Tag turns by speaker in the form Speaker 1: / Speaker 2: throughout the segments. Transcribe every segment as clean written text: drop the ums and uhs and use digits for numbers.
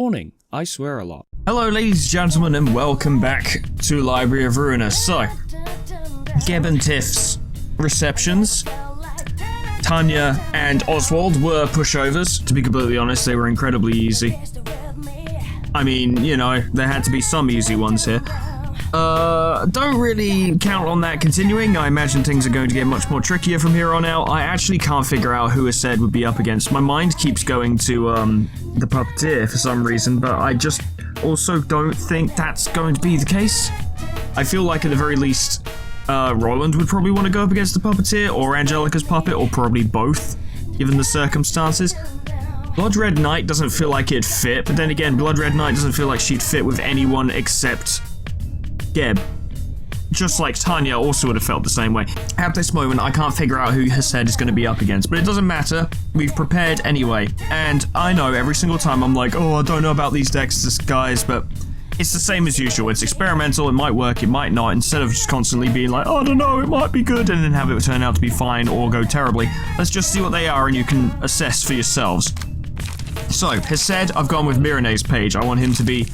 Speaker 1: Warning, I swear a lot.
Speaker 2: Hello ladies and gentlemen and welcome back to Library of Ruina. So, Geb and Tiff's receptions. Tanya and Oswald were pushovers. To be completely honest, they were incredibly easy. I mean, you know, there had to be some easy ones here. Don't really count on that continuing. I imagine things are going to get much more trickier from here on out. I actually can't figure out who Assed would be up against. My mind keeps going to, the puppeteer for some reason, but I just also don't think that's going to be the case. I feel like at the very least, Roland would probably want to go up against the puppeteer, or Angelica's puppet, or probably both, given the circumstances. Blood Red Knight doesn't feel like it'd fit, but then again, Blood Red Knight doesn't feel like she'd fit with anyone except Geb. Just like Tanya also would have felt the same way. At this moment, I can't figure out who Assed is going to be up against, but it doesn't matter. We've prepared anyway. And I know every single time I'm like, oh, I don't know about these decks, guys, but it's the same as usual. It's experimental. It might work, it might not. Instead of just constantly being like, oh, I don't know, it might be good, and then have it turn out to be fine or go terribly. Let's just see what they are and you can assess for yourselves. So, Assed, I've gone with Mirene's page. I want him to be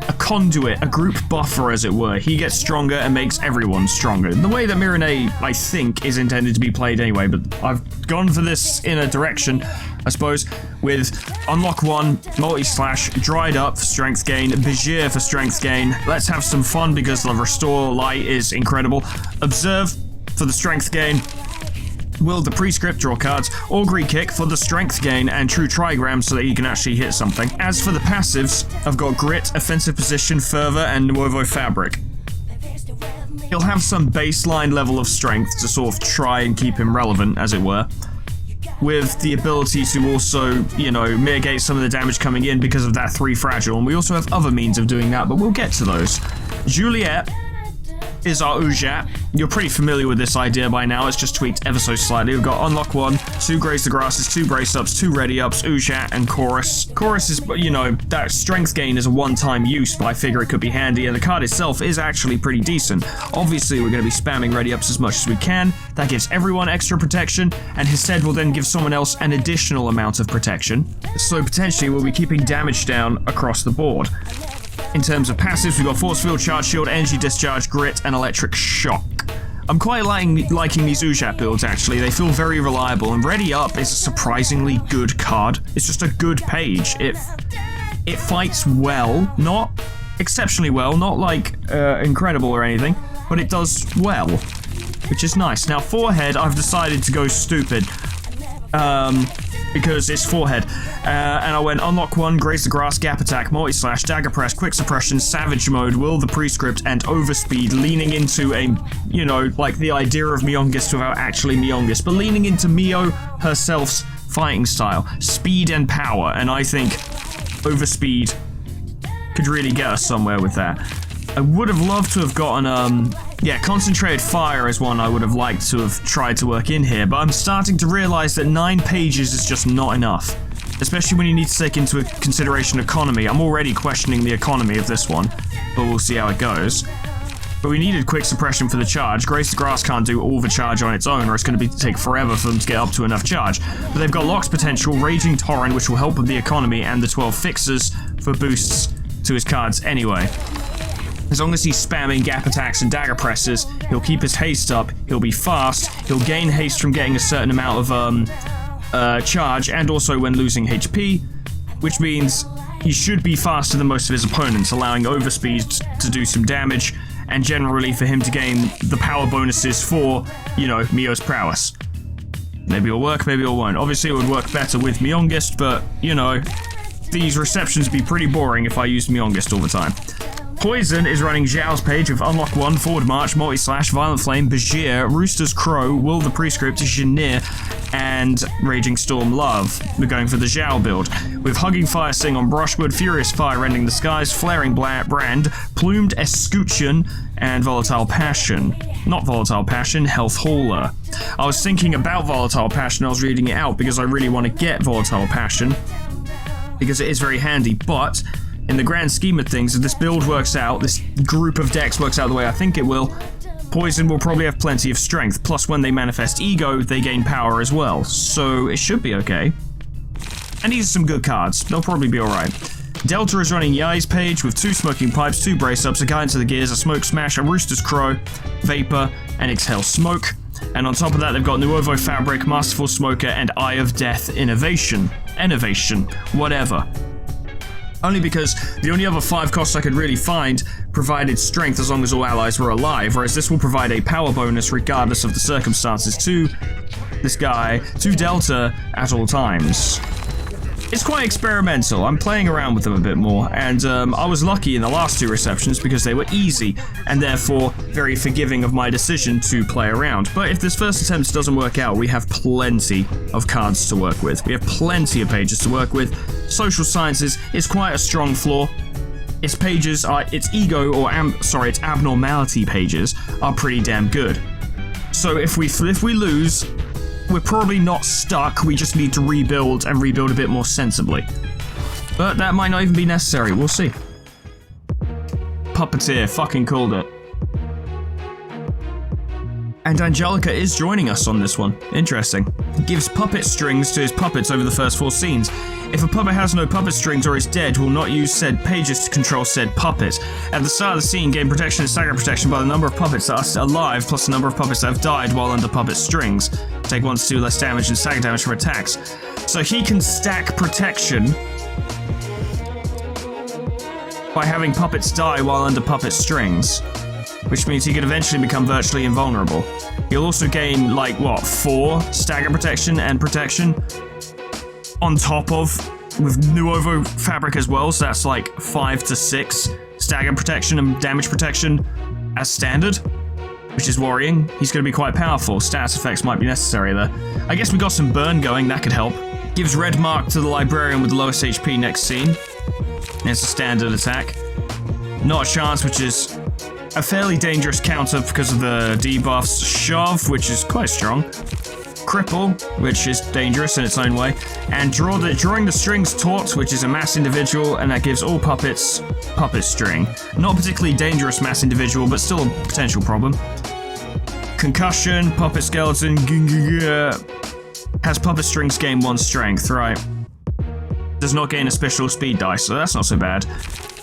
Speaker 2: a conduit, a group buffer, as it were. He gets stronger and makes everyone stronger. The way that Mirene, I think, is intended to be played anyway, but I've gone for this in a direction, I suppose, with Unlock 1, Multi-Slash, Dried Up for strength gain, Bezier for strength gain. Let's have some fun because the Restore Light is incredible. Observe for the strength gain. Will the Prescript, draw cards, Augury Kick for the strength gain, and True Trigram so that he can actually hit something. As for the passives, I've got Grit, Offensive Position, Fervor, and Nuovo Fabric. He'll have some baseline level of strength to sort of try and keep him relevant, as it were, with the ability to also, you know, mitigate some of the damage coming in because of that 3 fragile, and we also have other means of doing that, but we'll get to those. Juliet is our Ujat. You're pretty familiar with this idea by now, it's just tweaked ever so slightly. We've got Unlock 1, 2 Graze the Grasses, 2 Brace Ups, 2 Ready Ups, Ujat, and Chorus. Chorus is, you know, that strength gain is a one-time use, but I figure it could be handy, and the card itself is actually pretty decent. Obviously, we're going to be spamming Ready Ups as much as we can. That gives everyone extra protection, and Assed will then give someone else an additional amount of protection. So potentially, we'll be keeping damage down across the board. In terms of passives, we've got Force Field, Charge Shield, Energy Discharge, Grit, and Electric Shock. I'm quite liking these Ujat builds, actually. They feel very reliable, and Ready Up is a surprisingly good card. It's just a good page. It fights well, not exceptionally well, not like incredible or anything, but it does well, which is nice. Now, Forehead, I've decided to go stupid. Because it's Forehead. And I went Unlock 1, Graze the Grass, Gap Attack, Multi-Slash, Dagger Press, Quick Suppression, Savage Mode, Will the Prescript, and Overspeed, leaning into a, you know, like the idea of Myongist without actually Myongist, but leaning into Mio herself's fighting style, speed and power, and I think Overspeed could really get us somewhere with that. I would have loved to have gotten, Concentrated Fire is one I would have liked to have tried to work in here, but I'm starting to realize that 9 pages is just not enough. Especially when you need to take into consideration economy. I'm already questioning the economy of this one, but we'll see how it goes. But we needed Quick Suppression for the charge. Grace the Grass can't do all the charge on its own, or it's going to take forever for them to get up to enough charge. But they've got Lock's Potential, Raging Torrent, which will help with the economy, and the 12 Fixers for boosts to his cards anyway. As long as he's spamming Gap Attacks and Dagger Presses, he'll keep his haste up, he'll be fast, he'll gain haste from getting a certain amount of charge, and also when losing HP, which means he should be faster than most of his opponents, allowing Overspeed to do some damage, and generally for him to gain the power bonuses for, you know, Mio's prowess. Maybe it'll work, maybe it won't. Obviously it would work better with Myongist, but, you know, these receptions would be pretty boring if I used Myongist all the time. Poison is running Zhao's page with Unlock 1, Forward March, Multi-Slash, Violent Flame, Bezier, Rooster's Crow, Will the Prescript, Janir, and Raging Storm Love. We're going for the Zhao build, with Hugging Fire Sing on Brushwood, Furious Fire Rending the Skies, Flaring Brand, Plumed Escutcheon, and Volatile Passion. Not Volatile Passion, Health Hauler. I was thinking about Volatile Passion, I was reading it out because I really want to get Volatile Passion, because it is very handy, but in the grand scheme of things, if this build works out, this group of decks works out the way I think it will, Poison will probably have plenty of strength, plus when they manifest Ego, they gain power as well, so it should be okay. And these are some good cards, they'll probably be alright. Delta is running Yai's page with 2 smoking pipes, 2 brace-ups, a guide into the gears, a smoke smash, a rooster's crow, vapor, and exhale smoke. And on top of that, they've got Nuovo Fabric, Masterful Smoker, and Eye of Death Innovation, whatever. Only because the only other 5 costs I could really find provided strength as long as all allies were alive, whereas this will provide a power bonus regardless of the circumstances to this guy, to Delta, at all times. It's quite experimental. I'm playing around with them a bit more, and I was lucky in the last 2 receptions because they were easy, and therefore very forgiving of my decision to play around. But if this first attempt doesn't work out, we have plenty of cards to work with. We have plenty of pages to work with. Social sciences is quite a strong flaw. Its pages are, its abnormality pages are pretty damn good. So if we lose, we're probably not stuck, we just need to rebuild and rebuild a bit more sensibly. But that might not even be necessary, we'll see. Puppeteer, fucking called it. And Angelica is joining us on this one. Interesting. Gives puppet strings to his puppets over the first 4 scenes. If a puppet has no puppet strings or is dead, will not use said pages to control said puppet. At the start of the scene, gain protection and stagger protection by the number of puppets that are alive plus the number of puppets that have died while under puppet strings. Take 1 to 2 less damage and stagger damage for attacks. So he can stack protection by having puppets die while under puppet strings, which means he could eventually become virtually invulnerable. He'll also gain, 4 stagger protection and protection on top of, with Nuovo Fabric as well, so that's 5 to 6 stagger protection and damage protection as standard, which is worrying. He's going to be quite powerful. Status effects might be necessary there. I guess we got some burn going, that could help. Gives red mark to the librarian with the lowest HP next scene. It's a standard attack. Not a chance, which is a fairly dangerous counter because of the debuffs. Shove, which is quite strong. Cripple, which is dangerous in its own way. And drawing the strings taught, which is a mass individual, and that gives all puppets puppet string. Not particularly dangerous mass individual, but still a potential problem. Concussion, puppet skeleton, has puppet strings gain 1 strength, right? Does not gain a special speed dice, so that's not so bad.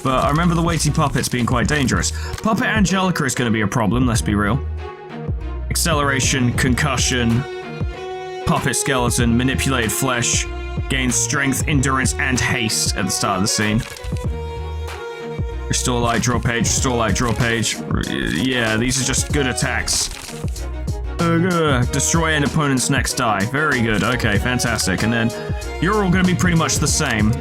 Speaker 2: But I remember the weighty puppets being quite dangerous. Puppet Angelica is going to be a problem, let's be real. Acceleration, concussion, puppet skeleton, manipulated flesh, gains strength, endurance, and haste at the start of the scene. Restore light, draw page, restore light, draw page. Yeah, these are just good attacks. Destroy an opponent's next die. Very good, okay, fantastic. And then you're all going to be pretty much the same.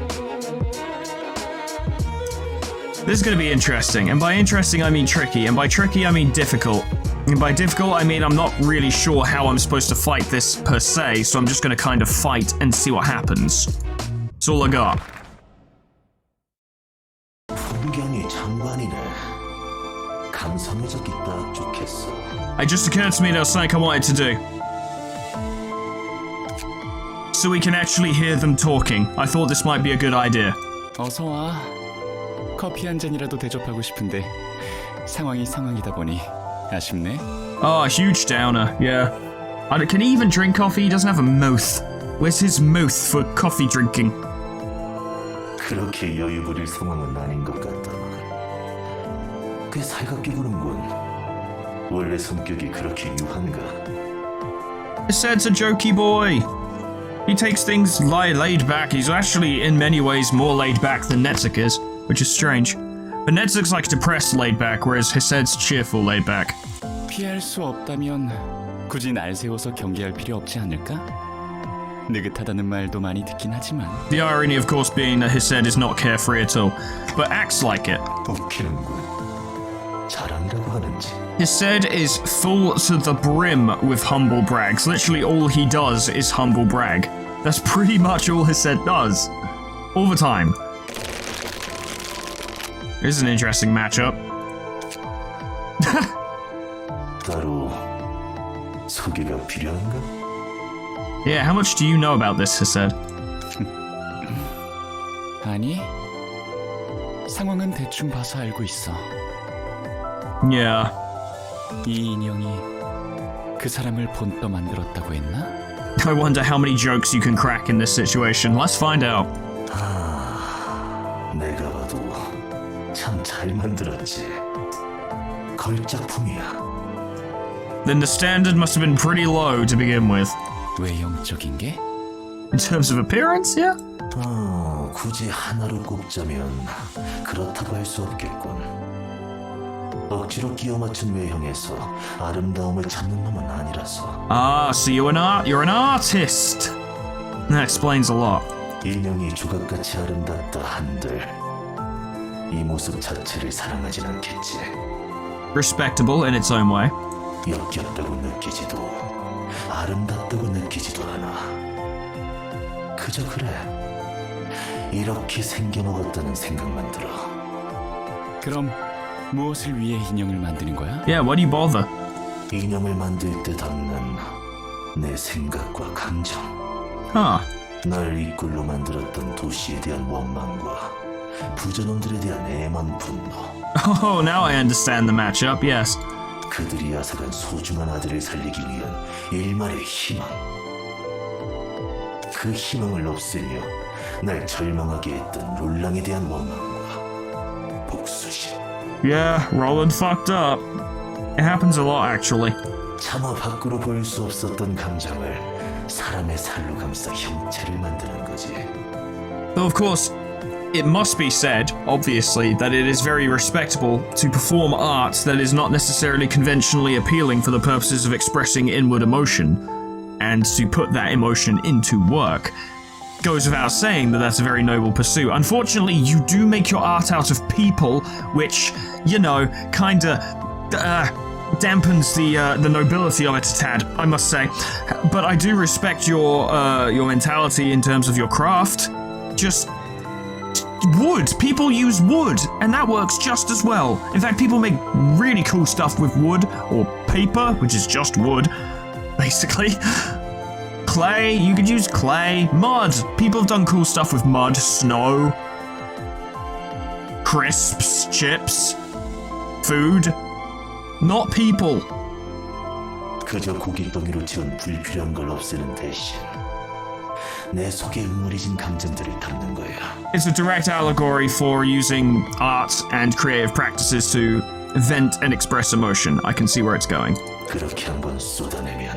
Speaker 2: This is going to be interesting, and by interesting I mean tricky, and by tricky I mean difficult. And by difficult I mean I'm not really sure how I'm supposed to fight this per se, so I'm just going to kind of fight and see what happens. That's all I got. It just occurred to me there was something I wanted to do. So we can actually hear them talking. I thought this might be a good idea.
Speaker 1: 어서 와. 커피 한 잔이라도 대접하고 싶은데 상황이 상황이다 보니 아쉽네.
Speaker 2: Oh, a huge downer, yeah. Can he even drink coffee? He doesn't have a mouth. Where's his mouth for coffee drinking?
Speaker 3: 그렇게 여유 부릴 상황은 아닌 것 같다. 꽤 살갑게 구는군. 원래 성격이 그렇게 유한가?
Speaker 2: Said's a jokey boy. He takes things laid back. He's actually, in many ways, more laid back than Netzik is, which is strange. But Netzik's like depressed laid back, whereas Hised's cheerful laid back.
Speaker 1: 피할 수 없다면 굳이 날 세워서 경계할 필요 없지 않을까? 느긋하다는 말도 많이 듣긴 하지만.
Speaker 2: The irony, of course, being that Hised is not carefree at all, but acts like it.
Speaker 3: 웃기는군. 잘한다고 하는지.
Speaker 2: Hised is full to the brim with humble brags. Literally all he does is humble brag. That's pretty much all Hised does. All the time. This is an interesting matchup.
Speaker 3: 따로 소개가 필요한가?
Speaker 2: Yeah, how much do you know about this, Hised?
Speaker 1: 아니, 상황은 대충 봐서 알고 있어.
Speaker 2: Yeah.
Speaker 1: 이 인형이 그 사람을 본떠 만들었다고 했나?
Speaker 2: I wonder how many jokes you can crack in this situation. Let's find out.
Speaker 3: 내가 봐도 참 잘 만들었지. 걸작품이야.
Speaker 2: Then the standard must have been pretty low to begin with.
Speaker 1: 외형적인 게?
Speaker 2: In terms of appearance, yeah?
Speaker 3: 굳이 하나로 꼽자면 그렇다고 할 수 없겠군. 억지로 끼워 맞춘 외형에서 아름다움을 찾는 놈은 아니라서.
Speaker 2: Ah, so you're an artist. That explains a lot.
Speaker 3: 인형이 조각같이 아름답다 한들 이 모습 자체를 사랑하진 않겠지.
Speaker 2: Respectable in its own way.
Speaker 3: 역겹다고 느끼지도 아름답다고 느끼지도 않아. 그저 그래. 이렇게 생겨먹었다는 생각만 들어.
Speaker 1: 그럼 무엇을 위해 인형을 만드는 거야?
Speaker 2: Yeah, why do you bother?
Speaker 3: 인형을 만들 때 담는 내 생각과 감정.
Speaker 2: Huh.
Speaker 3: 날 이 꼴로 만들었던 도시에 대한 원망과 부자놈들에 대한 애만 분노.
Speaker 2: Oh, now I understand the matchup, yes.
Speaker 3: 그들이 앗아간 소중한 아들을 살리기 위한 일말의 희망. 그 희망을 없애며 날 절망하게 했던 롤랑에 대한 원망과 복수심.
Speaker 2: Yeah, Roland fucked up. It happens a lot, actually.
Speaker 3: 차마 밖으로 보일 수 없었던 감정을 사람의 살로 감싸 형체를 만드는 거지.
Speaker 2: Though, of course, it must be said, obviously, that it is very respectable to perform art that is not necessarily conventionally appealing for the purposes of expressing inward emotion, and to put that emotion into work. Goes without saying that that's a very noble pursuit. Unfortunately, you do make your art out of people, which, you know, kinda dampens the nobility of it a tad, I must say. But I do respect your mentality in terms of your craft. Just wood. People use wood, and that works just as well. In fact, people make really cool stuff with wood or paper, which is just wood, basically. Clay, you could use clay. Mud. People have done cool stuff with mud. Snow. Crisps. Chips. Food. Not people.
Speaker 3: 그저 고깃덩이로 채운 불필요한 걸 없애는 대신 내 속에 응어리진 감정들을 담는 거야.
Speaker 2: It's a direct allegory for using art and creative practices to vent and express emotion. I can see where it's going.
Speaker 3: 그렇게 한번 쏟아내면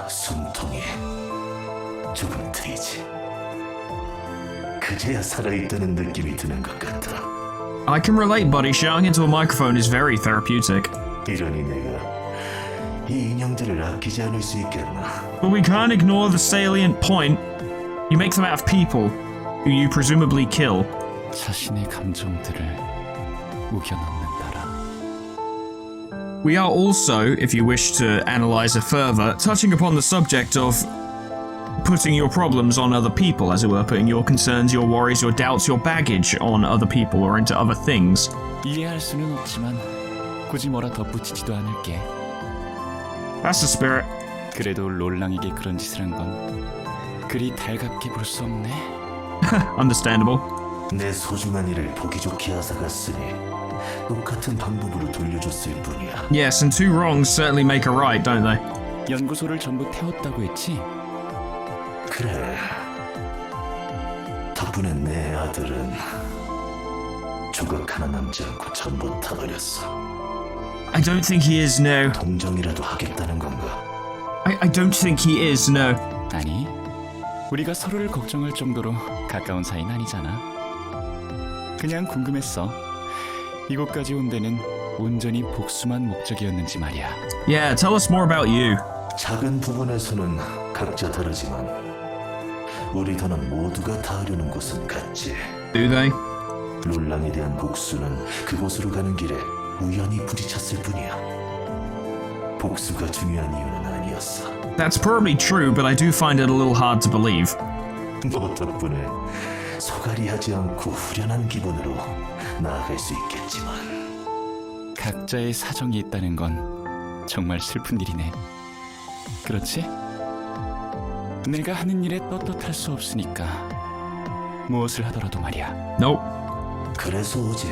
Speaker 3: 숨통이 조금 트이지. 그제야 살아있다는 느낌이 드는 것 같아.
Speaker 2: I can relate, buddy. Shouting into a microphone is very therapeutic.
Speaker 3: 이러니 내가 이 인형들을 아끼지 않을 수 있겠나.
Speaker 2: But we can't ignore the salient point. You make them out of people, who you presumably kill.
Speaker 1: 자신의 감정들을 우겨넣는다라.
Speaker 2: We are also, if you wish to analyze it further, touching upon the subject of putting your problems on other people, as it were, putting your concerns, your worries, your doubts, your baggage on other people or into other things.
Speaker 1: 이해할 수는 없지만 굳이 뭐라 덧붙이지도 않을게.
Speaker 2: That's the spirit.
Speaker 1: 그래도 롤랑에게 그런 짓을 한 건 그리 달갑게 볼 수 없네.
Speaker 2: Understandable.
Speaker 3: 내 소중한 일을 보기 좋게 앗아갔으니 똑같은 방법으로 돌려줬을 뿐이야.
Speaker 2: Yes, and two wrongs certainly make a right, don't they?
Speaker 1: 연구소를 전부 태웠다고 했지?
Speaker 3: 그래. 덕분에 내 아들은 조각 하나 남지 않고 전부 타버렸어.
Speaker 2: I don't think he is, no.
Speaker 3: 동정이라도 하겠다는 건가?
Speaker 2: I don't think he is, no.
Speaker 1: 아니, 우리가 서로를 걱정할 정도로 가까운 사이는 아니잖아. 그냥 궁금했어. 이곳까지 온 데는 온전히 복수만 목적이었는지 말이야.
Speaker 2: Yeah, tell us more about you.
Speaker 3: 작은 부분에서는 각자 다르지만 우리 더는 모두가 닿으려는 곳은 같지.
Speaker 2: Do they?
Speaker 3: 롤랑에 대한 복수는 그곳으로 가는 길에 우연히 부딪혔을 뿐이야. 복수가 중요한 이유는 아니었어.
Speaker 2: That's probably true, but I do find it a little hard to believe.
Speaker 3: 너 덕분에 소갈이하지 않고 후련한 기분으로 나아갈 수 있겠지만
Speaker 1: 각자의 사정이 있다는 건 정말 슬픈 일이네. 그렇지? 내가 하는 일에 떳떳할 수 없으니까 무엇을 하더라도 말이야.
Speaker 2: Nope.
Speaker 3: 그래서 오직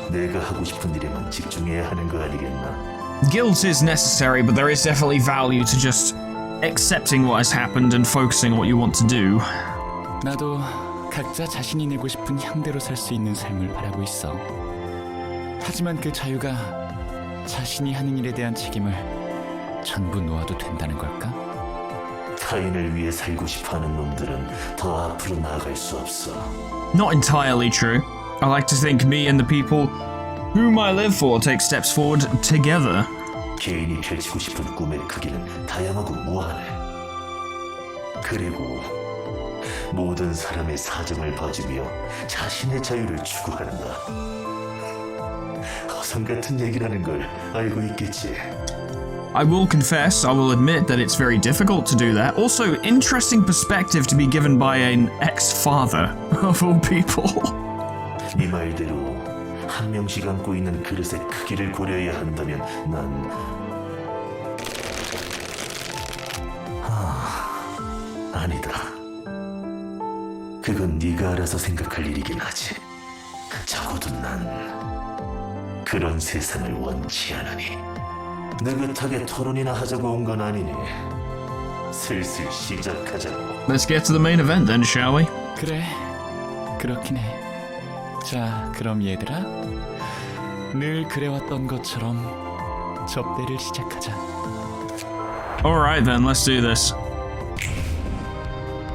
Speaker 3: 내가 하고 싶은 일에만 집중해야 하는 거 아니겠나?
Speaker 2: Guilt is necessary, but there is definitely value to just accepting what has happened and focusing on what you want to do.
Speaker 1: 나도 각자 자신이 내고 싶은 향대로 살 수 있는 삶을 바라고 있어. 하지만 그 자유가 자신이 하는 일에 대한 책임을 전부 놓아도 된다는 걸까?
Speaker 3: 타인을 위해 살고 싶어하는 놈들은 더 앞으로 나아갈 수 없어.
Speaker 2: Not entirely true. I like to think me and the people whom I live for take steps forward together.
Speaker 3: 개인이 펼치고 싶은 꿈의 크기는 다양하고 무한해. 그리고 모든 사람의 사정을 봐주며 자신의 자유를 추구한다. 허상 같은 얘기라는 걸 알고 있겠지.
Speaker 2: I will confess, I will admit that it's very difficult to do that. Also, interesting perspective to be given by an ex-father, of all people.
Speaker 3: 네 말대로 한 명씩 안고 있는 그릇의 크기를 고려해야 한다면 아니다. 그건 네가 알아서 생각할 일이긴 하지. 적어도 난 그런 세상을 원치 않으니. 느긋하게 토론이나 하자고 온 건 아니니 슬슬 시작하자고.
Speaker 2: Let's get to the main event then, shall we?
Speaker 1: 그래, 그렇긴 해. 자, 그럼 얘들아, 늘 그래왔던 것처럼 접대를 시작하자.
Speaker 2: Alright then, let's do this.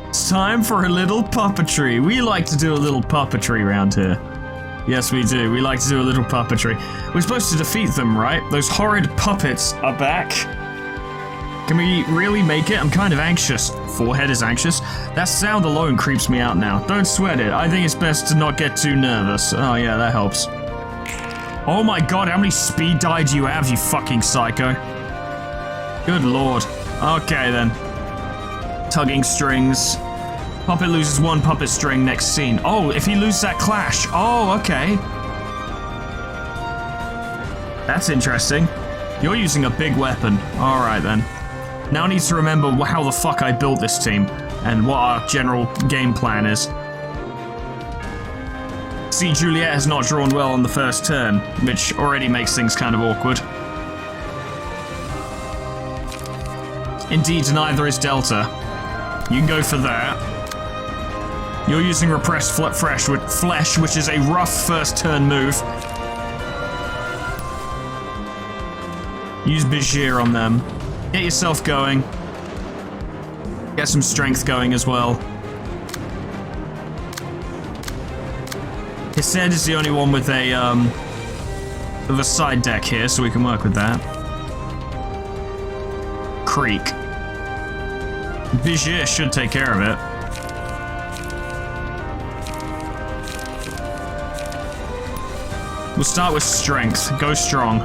Speaker 2: It's time for a little puppetry. We like to do a little puppetry around here. Yes, we do. We like to do a little puppetry. We're supposed to defeat them, right? Those horrid puppets are back. Can we really make it? I'm kind of anxious. Forehead is anxious. That sound alone creeps me out now. Don't sweat it. I think it's best to not get too nervous. Oh yeah, that helps. Oh my god, how many speed die do you have, you fucking psycho? Good lord. Okay then. Tugging strings. Puppet loses one puppet string next scene. Oh, if he loses that clash. Oh, okay. That's interesting. You're using a big weapon. Alright then. Now I need to remember how the fuck I built this team and what our general game plan is. See, Juliet has not drawn well on the first turn, which already makes things kind of awkward. Indeed, neither is Delta. You can go for that. You're using Repressed Flesh, which is a rough first turn move. Use Bijir on them. Get yourself going. Get some strength going as well. Hesed is the only one with a side deck here, so we can work with that. Creek. Bijir should take care of it. We'll start with strength. Go strong.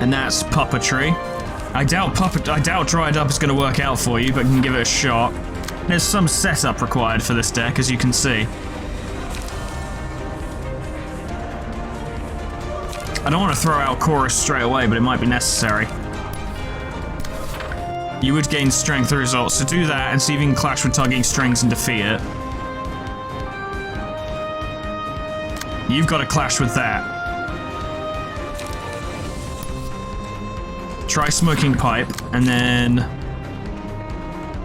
Speaker 2: And that's puppetry. I doubt Dried Up is going to work out for you, but you can give it a shot. There's some setup required for this deck, as you can see. I don't want to throw out Chorus straight away, but it might be necessary. You would gain strength results, so do that and see if you can clash with Tugging Strings and defeat it. You've got to clash with that. Try Smoking Pipe, and then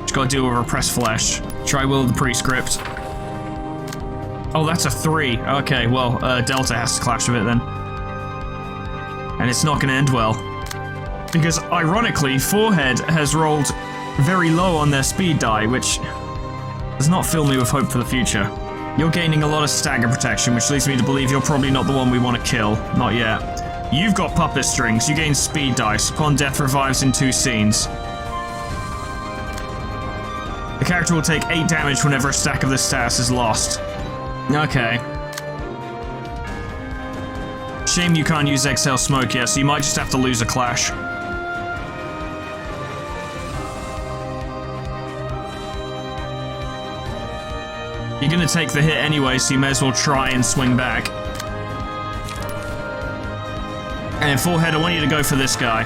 Speaker 2: just gotta deal with Repressed Flesh. Try Will of the Prescript. Oh, that's a 3. Okay, well, Delta has to clash with it then. And it's not gonna end well. Because, ironically, Forehead has rolled very low on their speed die, which does not fill me with hope for the future. You're gaining a lot of stagger protection, which leads me to believe you're probably not the one we want to kill. Not yet. You've got puppet strings. You gain speed dice. Upon death, revives in 2 scenes. The character will take 8 damage whenever a stack of this status is lost. Okay. Shame you can't use Exhale Smoke yet, so you might just have to lose a clash. You're gonna take the hit anyway, so you may as well try and swing back. And in Forehead, I want you to go for this guy.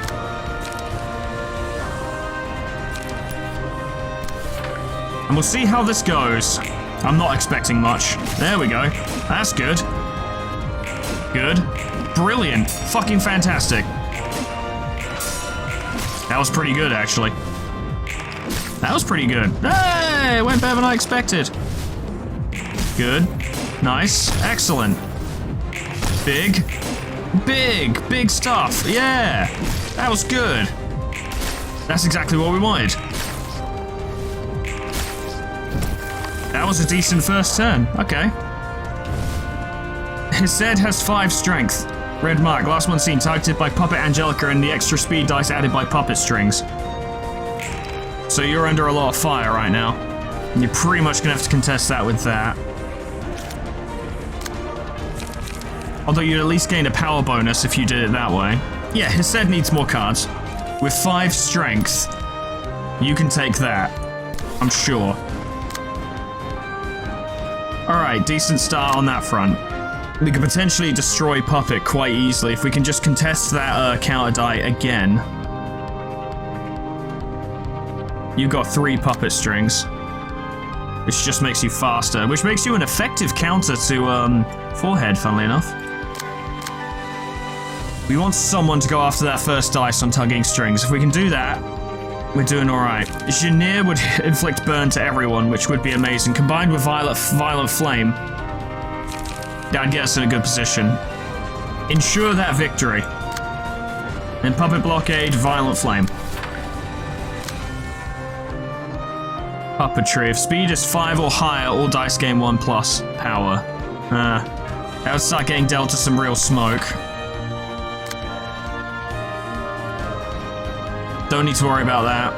Speaker 2: And we'll see how this goes. I'm not expecting much. There we go. That's good. Good. Brilliant. Fucking fantastic. That was pretty good, actually. That was pretty good. Hey, it went better than I expected. Good. Nice. Excellent. Big. Big stuff. Yeah. That was good. That's exactly what we wanted. That was a decent first turn. Okay. His Zed has 5 strength. Red mark. Last one seen. Targeted by Puppet Angelica and the extra speed dice added by Puppet strings. So you're under a lot of fire right now. And you're pretty much gonna have to contest that with that. Although you'd at least gain a power bonus if you did it that way. Yeah, his Zed needs more cards. With 5 strength, you can take that. I'm sure. Alright, decent start on that front. We could potentially destroy Puppet quite easily if we can just contest that counter die again. You've got 3 Puppet strings, which just makes you faster, which makes you an effective counter to Forehead, funnily enough. We want someone to go after that first dice on tugging strings. If we can do that, we're doing alright. Janir would inflict burn to everyone, which would be amazing. Combined with Violent Flame, that'd get us in a good position. Ensure that victory. Then Puppet Blockade, Violent Flame. Puppetry. If speed is 5 or higher, all dice gain 1+ power. That would start getting dealt to some real smoke. Don't need to worry about that.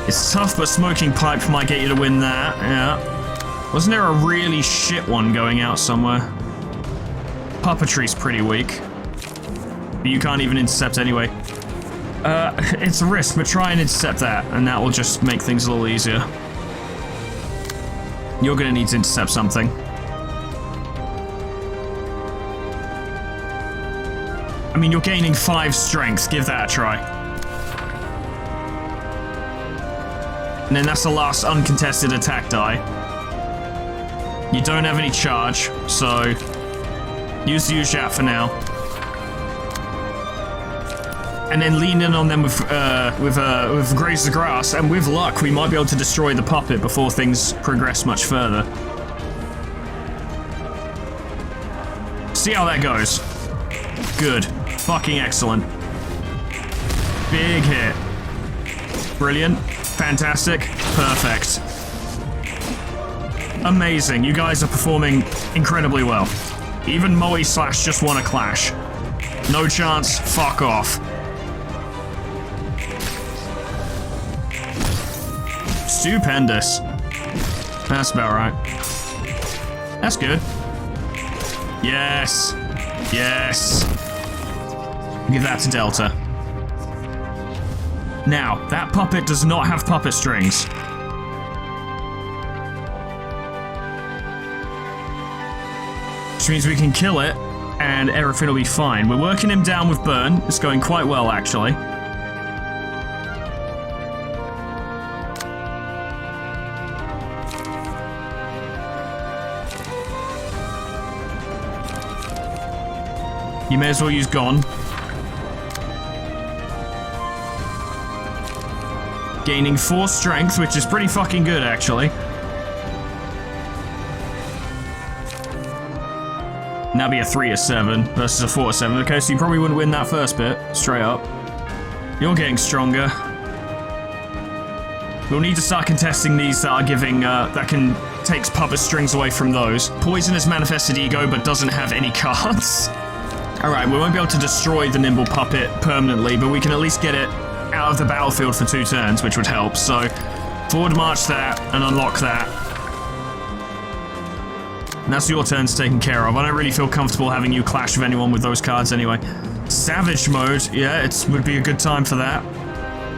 Speaker 2: It's tough, but Smoking Pipe might get you to win that, yeah. Wasn't there a really shit one going out somewhere? Puppetry's pretty weak. But you can't even intercept anyway. It's a risk, but try and intercept that, and that will just make things a little easier. You're gonna need to intercept something. I mean, you're gaining 5 strength. Give that a try. And then that's the last uncontested attack die. You don't have any charge, so use the Ujat for now. And then lean in on them with Graze the Grass, and with luck, we might be able to destroy the Puppet before things progress much further. See how that goes. Good. Fucking excellent. Big hit. Brilliant. Fantastic. Perfect. Amazing. You guys are performing incredibly well. Even Moe Slash just won a clash. No chance. Fuck off. Stupendous. That's about right. That's good. Yes. Yes. Give that to Delta. Now, that Puppet does not have Puppet strings. Which means we can kill it, and everything will be fine. We're working him down with Burn. It's going quite well, actually. You may as well use Gone. Gaining 4 strength, which is pretty fucking good, actually. And that'd be a 3/7 versus a 4/7. Okay, so you probably wouldn't win that first bit, straight up. You're getting stronger. We'll need to start contesting these that are giving, that can takes Puppet strings away from those. Poison has Manifested Ego, but doesn't have any cards. Alright, we won't be able to destroy the Nimble Puppet permanently, but we can at least get it out of the battlefield for 2 turns, which would help. So, forward march that and unlock that. And that's your turns taken care of. I don't really feel comfortable having you clash with anyone with those cards anyway. Savage mode, yeah, it would be a good time for that.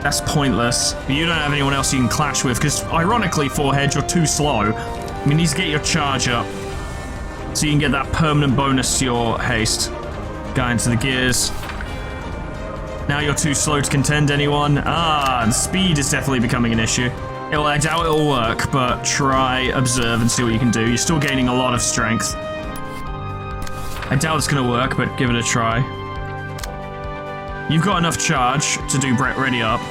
Speaker 2: That's pointless. But you don't have anyone else you can clash with, because ironically, Forehead, you're too slow. We need to get your charge up, so you can get that permanent bonus to your haste. Go into the gears. Now you're too slow to contend anyone. The speed is definitely becoming an issue. I doubt it'll work, but try, observe, and see what you can do. You're still gaining a lot of strength. I doubt it's gonna work, but give it a try. You've got enough charge to do Brett ready up.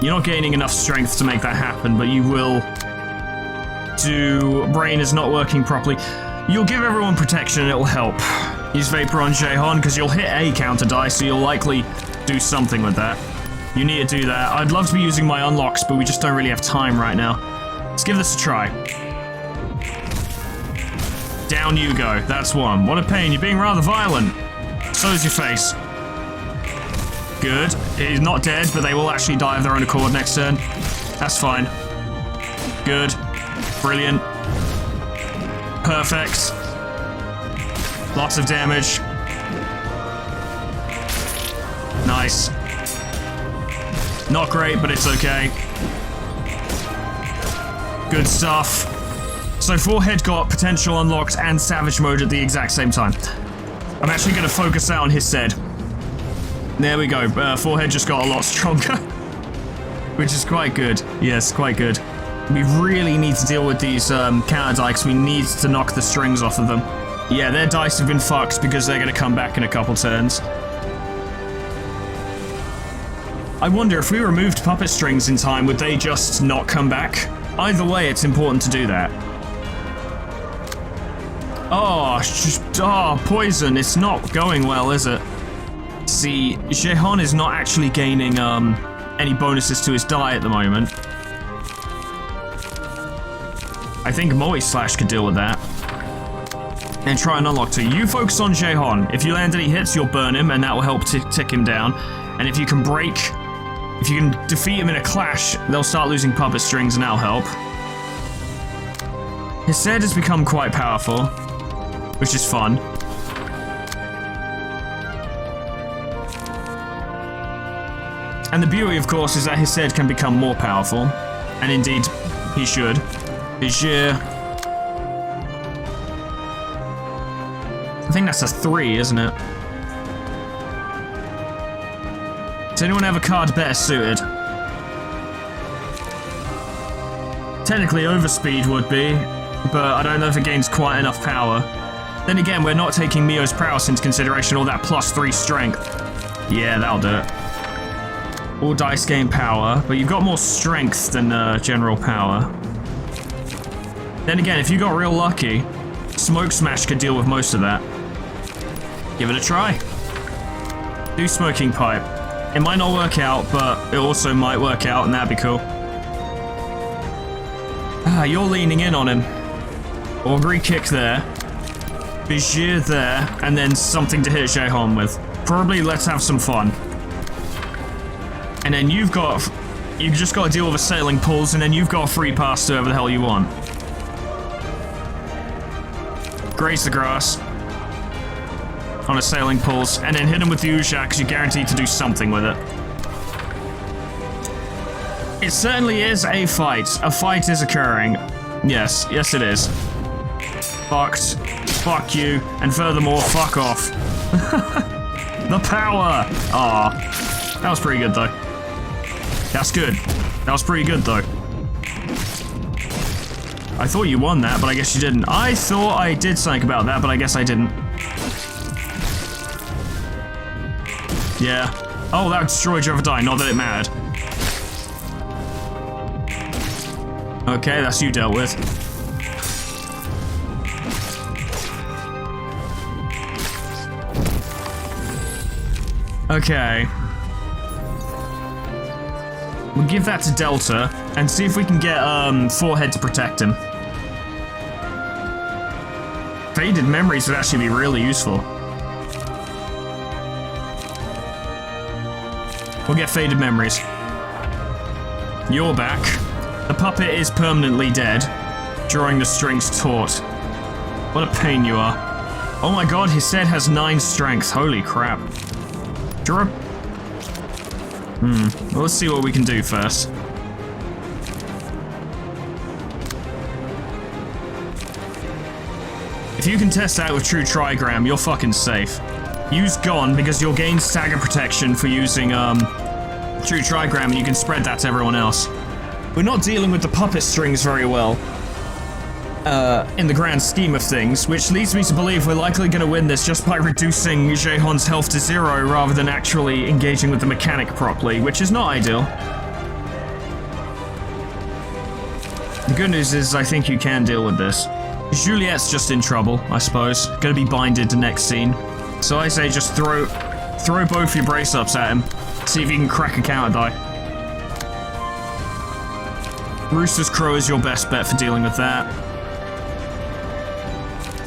Speaker 2: You're not gaining enough strength to make that happen, but you will do... Brain is not working properly. You'll give everyone protection and it'll help. Use Vapor on Jaehon because you'll hit a counter die, so you'll likely do something with that. You need to do that. I'd love to be using my unlocks, but we just don't really have time right now. Let's give this a try. Down you go. That's one. What a pain. You're being rather violent. So is your face. Good. He's not dead, but they will actually die of their own accord next turn. That's fine. Good. Brilliant. Perfect. Lots of damage. Nice. Not great, but it's okay. Good stuff. So Forehead got potential unlocked and savage mode at the exact same time. I'm actually going to focus out on his Zed. There we go. Forehead just got a lot stronger. Which is quite good. Yes, quite good. We really need to deal with these counter dice. We need to knock the strings off of them. Yeah, their dice have been fucked because they're going to come back in a couple turns. I wonder if we removed puppet strings in time, would they just not come back? Either way, it's important to do that. Oh, poison. It's not going well, is it? See, Jaehon is not actually gaining any bonuses to his die at the moment. I think Moe Slash could deal with that. And try and unlock 2. You focus on Jaehon. If you land any hits, you'll burn him, and that will help tick him down. And if you can if you can defeat him in a clash, they'll start losing puppet strings, and that'll help. His Zed has become quite powerful, which is fun. And the beauty, of course, is that his Zed can become more powerful. And indeed, he should. Vijir. I think that's a 3, isn't it? Does anyone have a card better suited? Technically, Overspeed would be, but I don't know if it gains quite enough power. Then again, we're not taking Mio's prowess into consideration, all that +3 strength. Yeah, that'll do it. All dice gain power, but you've got more strength than general power. Then again, if you got real lucky, Smoke Smash could deal with most of that. Give it a try. Do Smoking Pipe. It might not work out, but it also might work out, and that'd be cool. Ah, you're leaning in on him. Augury Kick there. Vijir there, and then something to hit Jaehon with. Probably Let's Have Some Fun. And then you've just got to deal with Assailing Pulls, and then you've got a free pass to whoever the hell you want. Graze the grass on Assailing Pulls, and then hit him with the Ujak because you're guaranteed to do something with it. It certainly is a fight. A fight is occurring. Yes, yes it is. Fucked. Fuck you. And furthermore, fuck off. The power! Aw. That was pretty good though. That's good. That was pretty good though. I thought you won that, but I guess you didn't. I thought I did something about that, but I guess I didn't. Yeah. Oh, that destroyed your other die, not that it mattered. Okay, that's you dealt with. Okay. We'll give that to Delta, and see if we can get Forehead to protect him. Faded Memories would actually be really useful. We'll get Faded Memories. You're back. The puppet is permanently dead, drawing the strings taut. What a pain you are. Oh my god, his Zed has 9 strength. Holy crap. Draw. Well, let's see what we can do first. If you can test that with True Trigram, you're fucking safe. Use Gone because you'll gain stagger protection for using True Trigram, and you can spread that to everyone else. We're not dealing with the puppet strings very well. in the grand scheme of things, which leads me to believe we're likely going to win this just by reducing Jaehon's health to 0 rather than actually engaging with the mechanic properly, which is not ideal. The good news is I think you can deal with this. Juliet's just in trouble, I suppose. Gonna be binded to next scene. So I say just throw both your brace-ups at him. See if you can crack a counter die. Rooster's Crow is your best bet for dealing with that.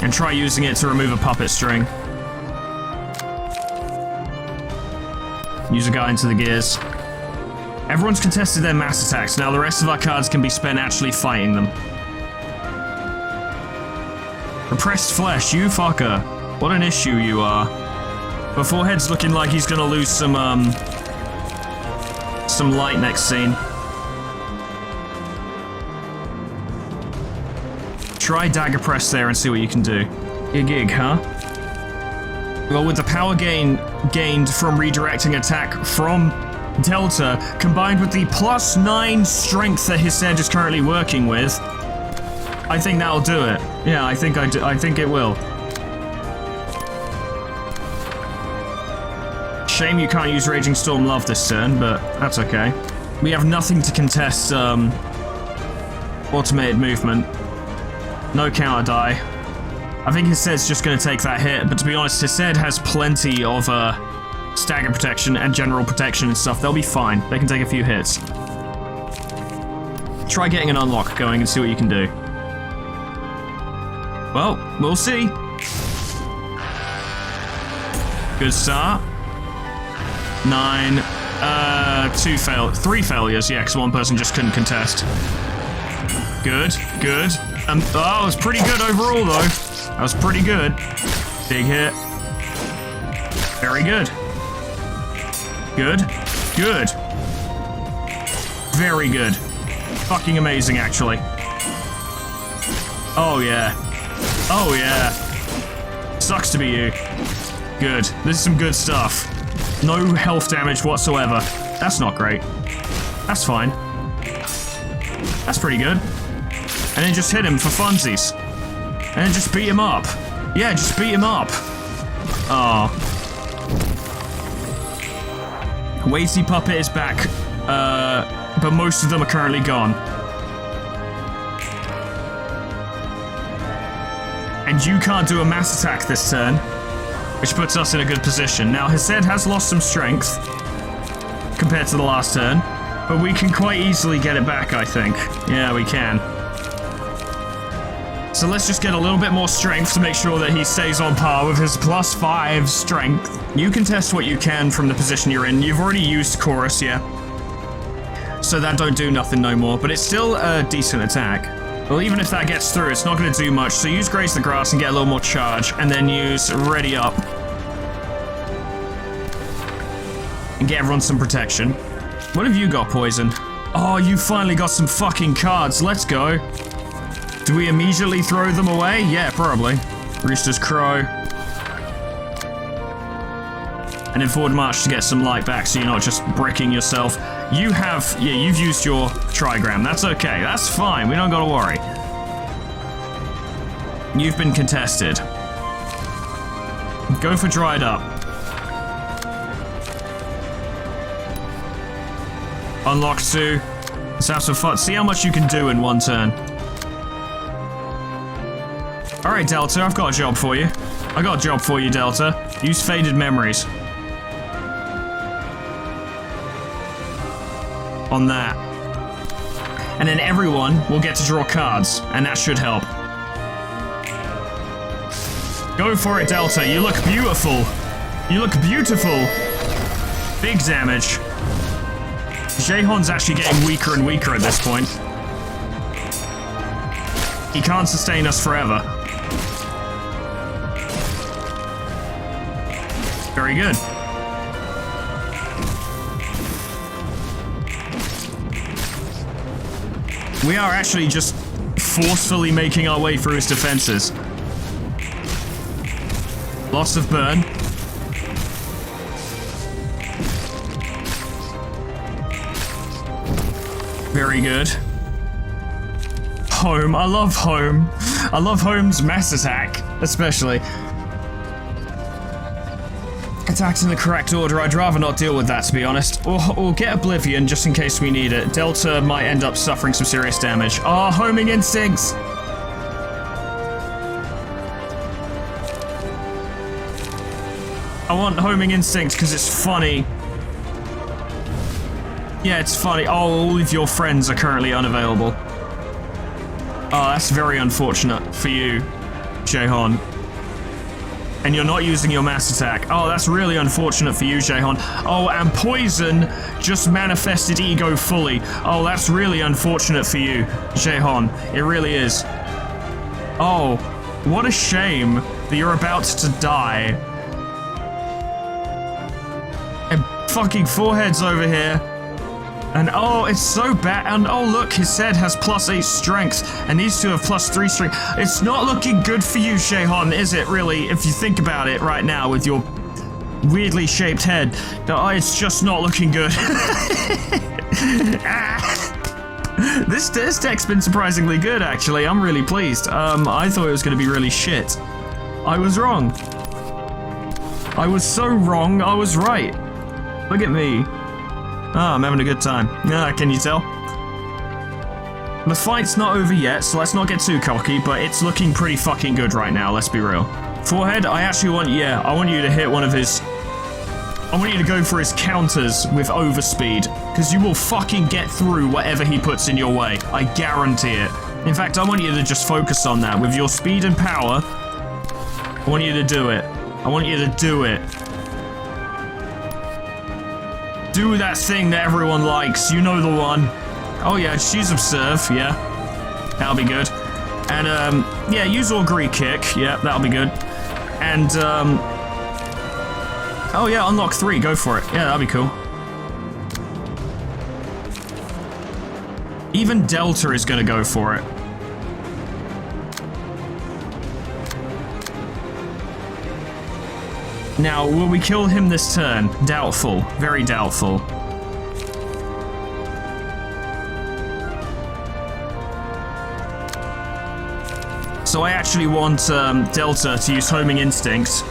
Speaker 2: And try using it to remove a puppet string. Use a guy into the gears. Everyone's contested their mass attacks. Now the rest of our cards can be spent actually fighting them. Repressed flesh, you fucker. What an issue you are. But Forehead's looking like he's gonna lose some light next scene. Try dagger press there and see what you can do. Your gig, huh? Well, with the power gained from redirecting attack from Delta, combined with the +9 strength that his Hesed is currently working with, I think that'll do it. Yeah, I think it will. Shame you can't use Raging Storm Love this turn, but that's okay. We have nothing to contest automated movement. No counter die. I think Hesed's just going to take that hit, but to be honest, Hesed has plenty of stagger protection and general protection and stuff. They'll be fine. They can take a few hits. Try getting an unlock going and see what you can do. Well, we'll see. Good start. 9. 3 failures, yeah, because one person just couldn't contest. Good. Oh, it was pretty good overall, though. That was pretty good. Big hit. Very good. Good. Very good. Fucking amazing, actually. Oh, yeah. Sucks to be you. Good. This is some good stuff. No health damage whatsoever. That's not great. That's fine. That's pretty good. And then just hit him for funsies. And then just beat him up. Yeah, just beat him up. Oh. Weighty Puppet is back. But most of them are currently gone. And you can't do a mass attack this turn, which puts us in a good position. Now, Hesed has lost some strength compared to the last turn, but we can quite easily get it back, I think. Yeah, we can. So let's just get a little bit more strength to make sure that he stays on par with his +5 strength. You can test what you can from the position you're in. You've already used Chorus, yeah. So that don't do nothing no more, but it's still a decent attack. Well, even if that gets through, it's not going to do much, so use Graze the Grass and get a little more charge, and then use Ready Up. And get everyone some protection. What have you got, Poison? Oh, you finally got some fucking cards, let's go. Do we immediately throw them away? Yeah, probably. Rooster's Crow. And then forward march to get some light back so you're not just bricking yourself. You've used your trigram. That's okay. That's fine. We don't gotta worry. You've been contested. Go for dried up. Unlock 2. Let's have some fun. See how much you can do in one turn. Alright, Delta, I've got a job for you. Delta. Use Faded Memories. On that. And then everyone will get to draw cards, and that should help. Go for it, Delta. You look beautiful. Big damage. Jaehon's actually getting weaker and weaker at this point. He can't sustain us forever. Very good. We are actually just forcefully making our way through his defenses. Lots of burn. Very good. home. I love home. I love home's mass attack, especially. Attacked in the correct order. I'd rather not deal with that, to be honest. Or get Oblivion, just in case we need it. Delta might end up suffering some serious damage. Oh, homing instincts! I want homing instincts because it's funny. Yeah, it's funny. Oh, all of your friends are currently unavailable. Oh, that's very unfortunate for you, Jaehon. And you're not using your mass attack. Oh, that's really unfortunate for you, Jaehon. Oh, and Poison just manifested Ego fully. Oh, that's really unfortunate for you, Jaehon. It really is. Oh, what a shame that you're about to die. And fucking Forehead's over here. And oh, it's so bad. And oh, look, his head has +8 strength, and these two have +3 strength. It's not looking good for you, Jaehon, is it, really? If you think about it right now with your weirdly shaped head. Oh, it's just not looking good. This deck's been surprisingly good, actually. I'm really pleased. I thought it was going to be really shit. I was wrong. I was so wrong, I was right. Look at me. Oh, I'm having a good time. Can you tell? The fight's not over yet, so let's not get too cocky, but it's looking pretty fucking good right now, let's be real. Forehead, I actually want, I want you to hit one of his... I want you to go for his counters with overspeed, because you will fucking get through whatever he puts in your way. I guarantee it. In fact, I want you to just focus on that. With your speed and power, I want you to do it. I want you to do it. Do that thing that everyone likes. You know the one. Oh yeah, she's observe. Yeah, that'll be good. And yeah, use augury kick. Yeah, that'll be good. And oh yeah, unlock 3. Go for it. Yeah, that'll be cool. Even Delta is gonna go for it. Now, will we kill him this turn? Doubtful. Very doubtful. So I actually want Delta to use Homing Instincts,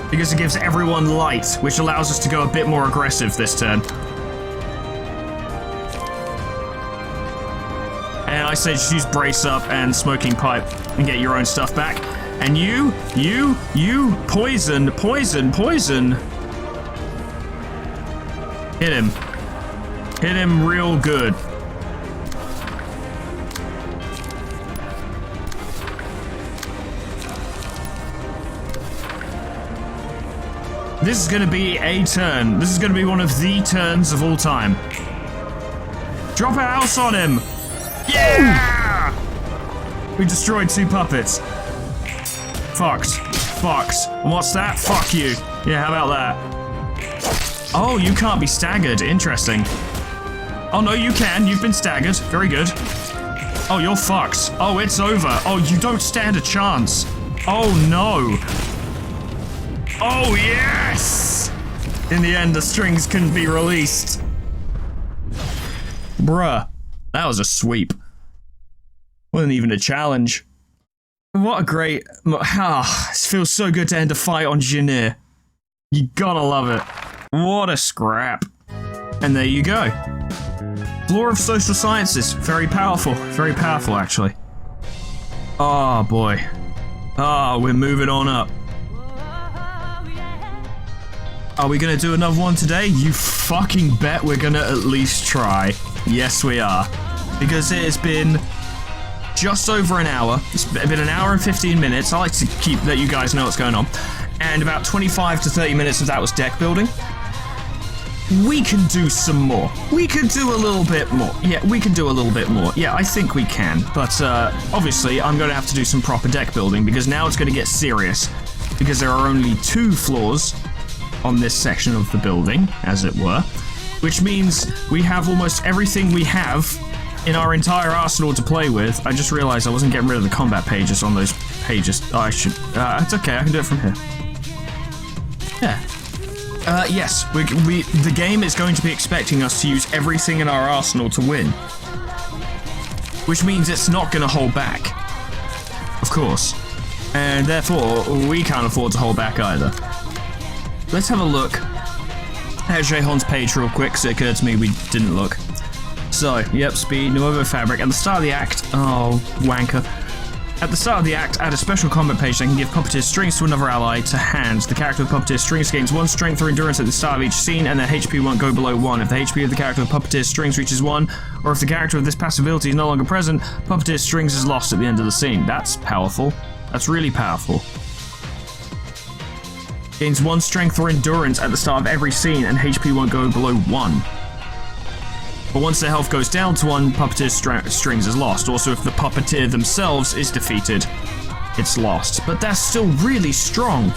Speaker 2: because it gives everyone light, which allows us to go a bit more aggressive this turn. And I say just use Brace Up and Smoking Pipe and get your own stuff back. And you, poison. Hit him. Hit him real good. This is gonna be a turn. This is gonna be one of the turns of all time. Drop a house on him. Yeah! We destroyed 2 puppets. Fox. And what's that? Fuck you. Yeah, how about that? Oh, you can't be staggered. Interesting. Oh, no, you can. You've been staggered. Very good. Oh, you're fucked. Oh, it's over. Oh, you don't stand a chance. Oh, no. Oh, yes! In the end, the strings couldn't be released. Bruh. That was a sweep. Wasn't even a challenge. What a great... it feels so good to end a fight on Jinir. You gotta love it. What a scrap. And there you go. Law of Social Sciences. Very powerful. Very powerful, actually. Oh, boy. Oh, we're moving on up. Are we gonna do another one today? You fucking bet we're gonna at least try. Yes, we are. Because it has been... just over an hour. It's been an hour and 15 minutes. I like to let you guys know what's going on. And about 25 to 30 minutes of that was deck building. We can do some more. We could do a little bit more. Yeah, we can do a little bit more. Yeah, I think we can. But obviously, I'm going to have to do some proper deck building, because now it's going to get serious. Because there are only 2 floors on this section of the building, as it were. Which means we have almost everything we have in our entire arsenal to play with. I just realized I wasn't getting rid of the combat pages on those pages. Oh, I should... it's okay, I can do it from here. Yeah. Yes, the game is going to be expecting us to use everything in our arsenal to win. which means it's not going to hold back. Of course. And therefore, we can't afford to hold back either. Let's have a look at Jaehon's page real quick, so it occurred to me we didn't look. So, yep, speed, Nuovo fabric. At the start of the act, oh, wanker. At the start of the act, add a special combat page that can give Puppeteer strings to another ally to hand. The character with Puppeteer strings gains 1 strength or endurance at the start of each scene, and their HP won't go below 1. If the HP of the character with Puppeteer strings reaches 1, or if the character with this passive ability is no longer present, Puppeteer strings is lost at the end of the scene. That's powerful. That's really powerful. Gains 1 strength or endurance at the start of every scene, and HP won't go below 1. But once their health goes down to 1, Puppeteer strings is lost. Also, if the Puppeteer themselves is defeated, it's lost. But that's still really strong.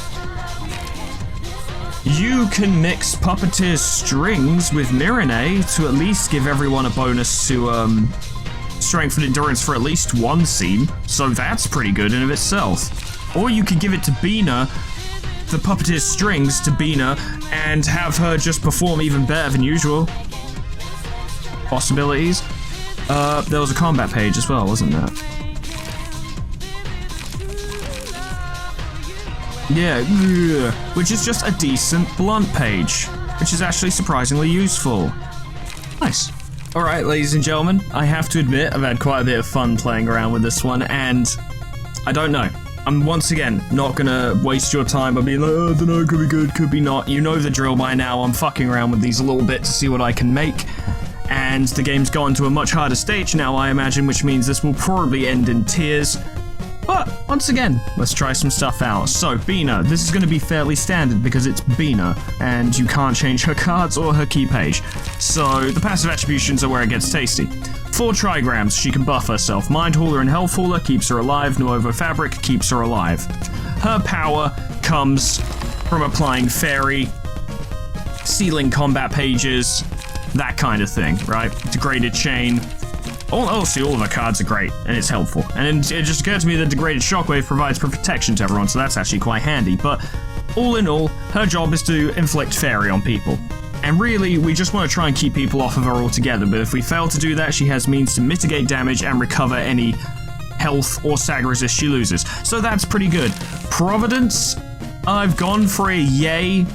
Speaker 2: You can mix Puppeteer strings with Mirene to at least give everyone a bonus to strength and endurance for at least 1 scene. So that's pretty good in of itself. Or you could give it to Bina, the Puppeteer strings to Bina, and have her just perform even better than usual. Possibilities. There was a combat page as well, wasn't there? Yeah, which is just a decent blunt page, which is actually surprisingly useful. Nice. Alright, ladies and gentlemen, I have to admit I've had quite a bit of fun playing around with this one, and I don't know. I'm once again not gonna waste your time by being like, oh, I don't know, could be good, could be not. You know the drill by now. I'm fucking around with these a little bit to see what I can make. And the game's gone to a much harder stage now, I imagine, which means this will probably end in tears. But, once again, let's try some stuff out. So, Bina. This is going to be fairly standard because it's Bina, and you can't change her cards or her key page. So, the passive attributions are where it gets tasty. 4 trigrams, she can buff herself. Mind Hauler and Health Hauler keeps her alive. Nuovo Fabric keeps her alive. Her power comes from applying Fairy, sealing combat pages, that kind of thing, right? Degraded Chain. See, all of her cards are great, and it's helpful. And it just occurred to me that Degraded Shockwave provides protection to everyone, so that's actually quite handy. But all in all, her job is to inflict Fairy on people. And really, we just want to try and keep people off of her altogether, but if we fail to do that, she has means to mitigate damage and recover any health or sag resist she loses. So that's pretty good. Providence, I've gone for a yay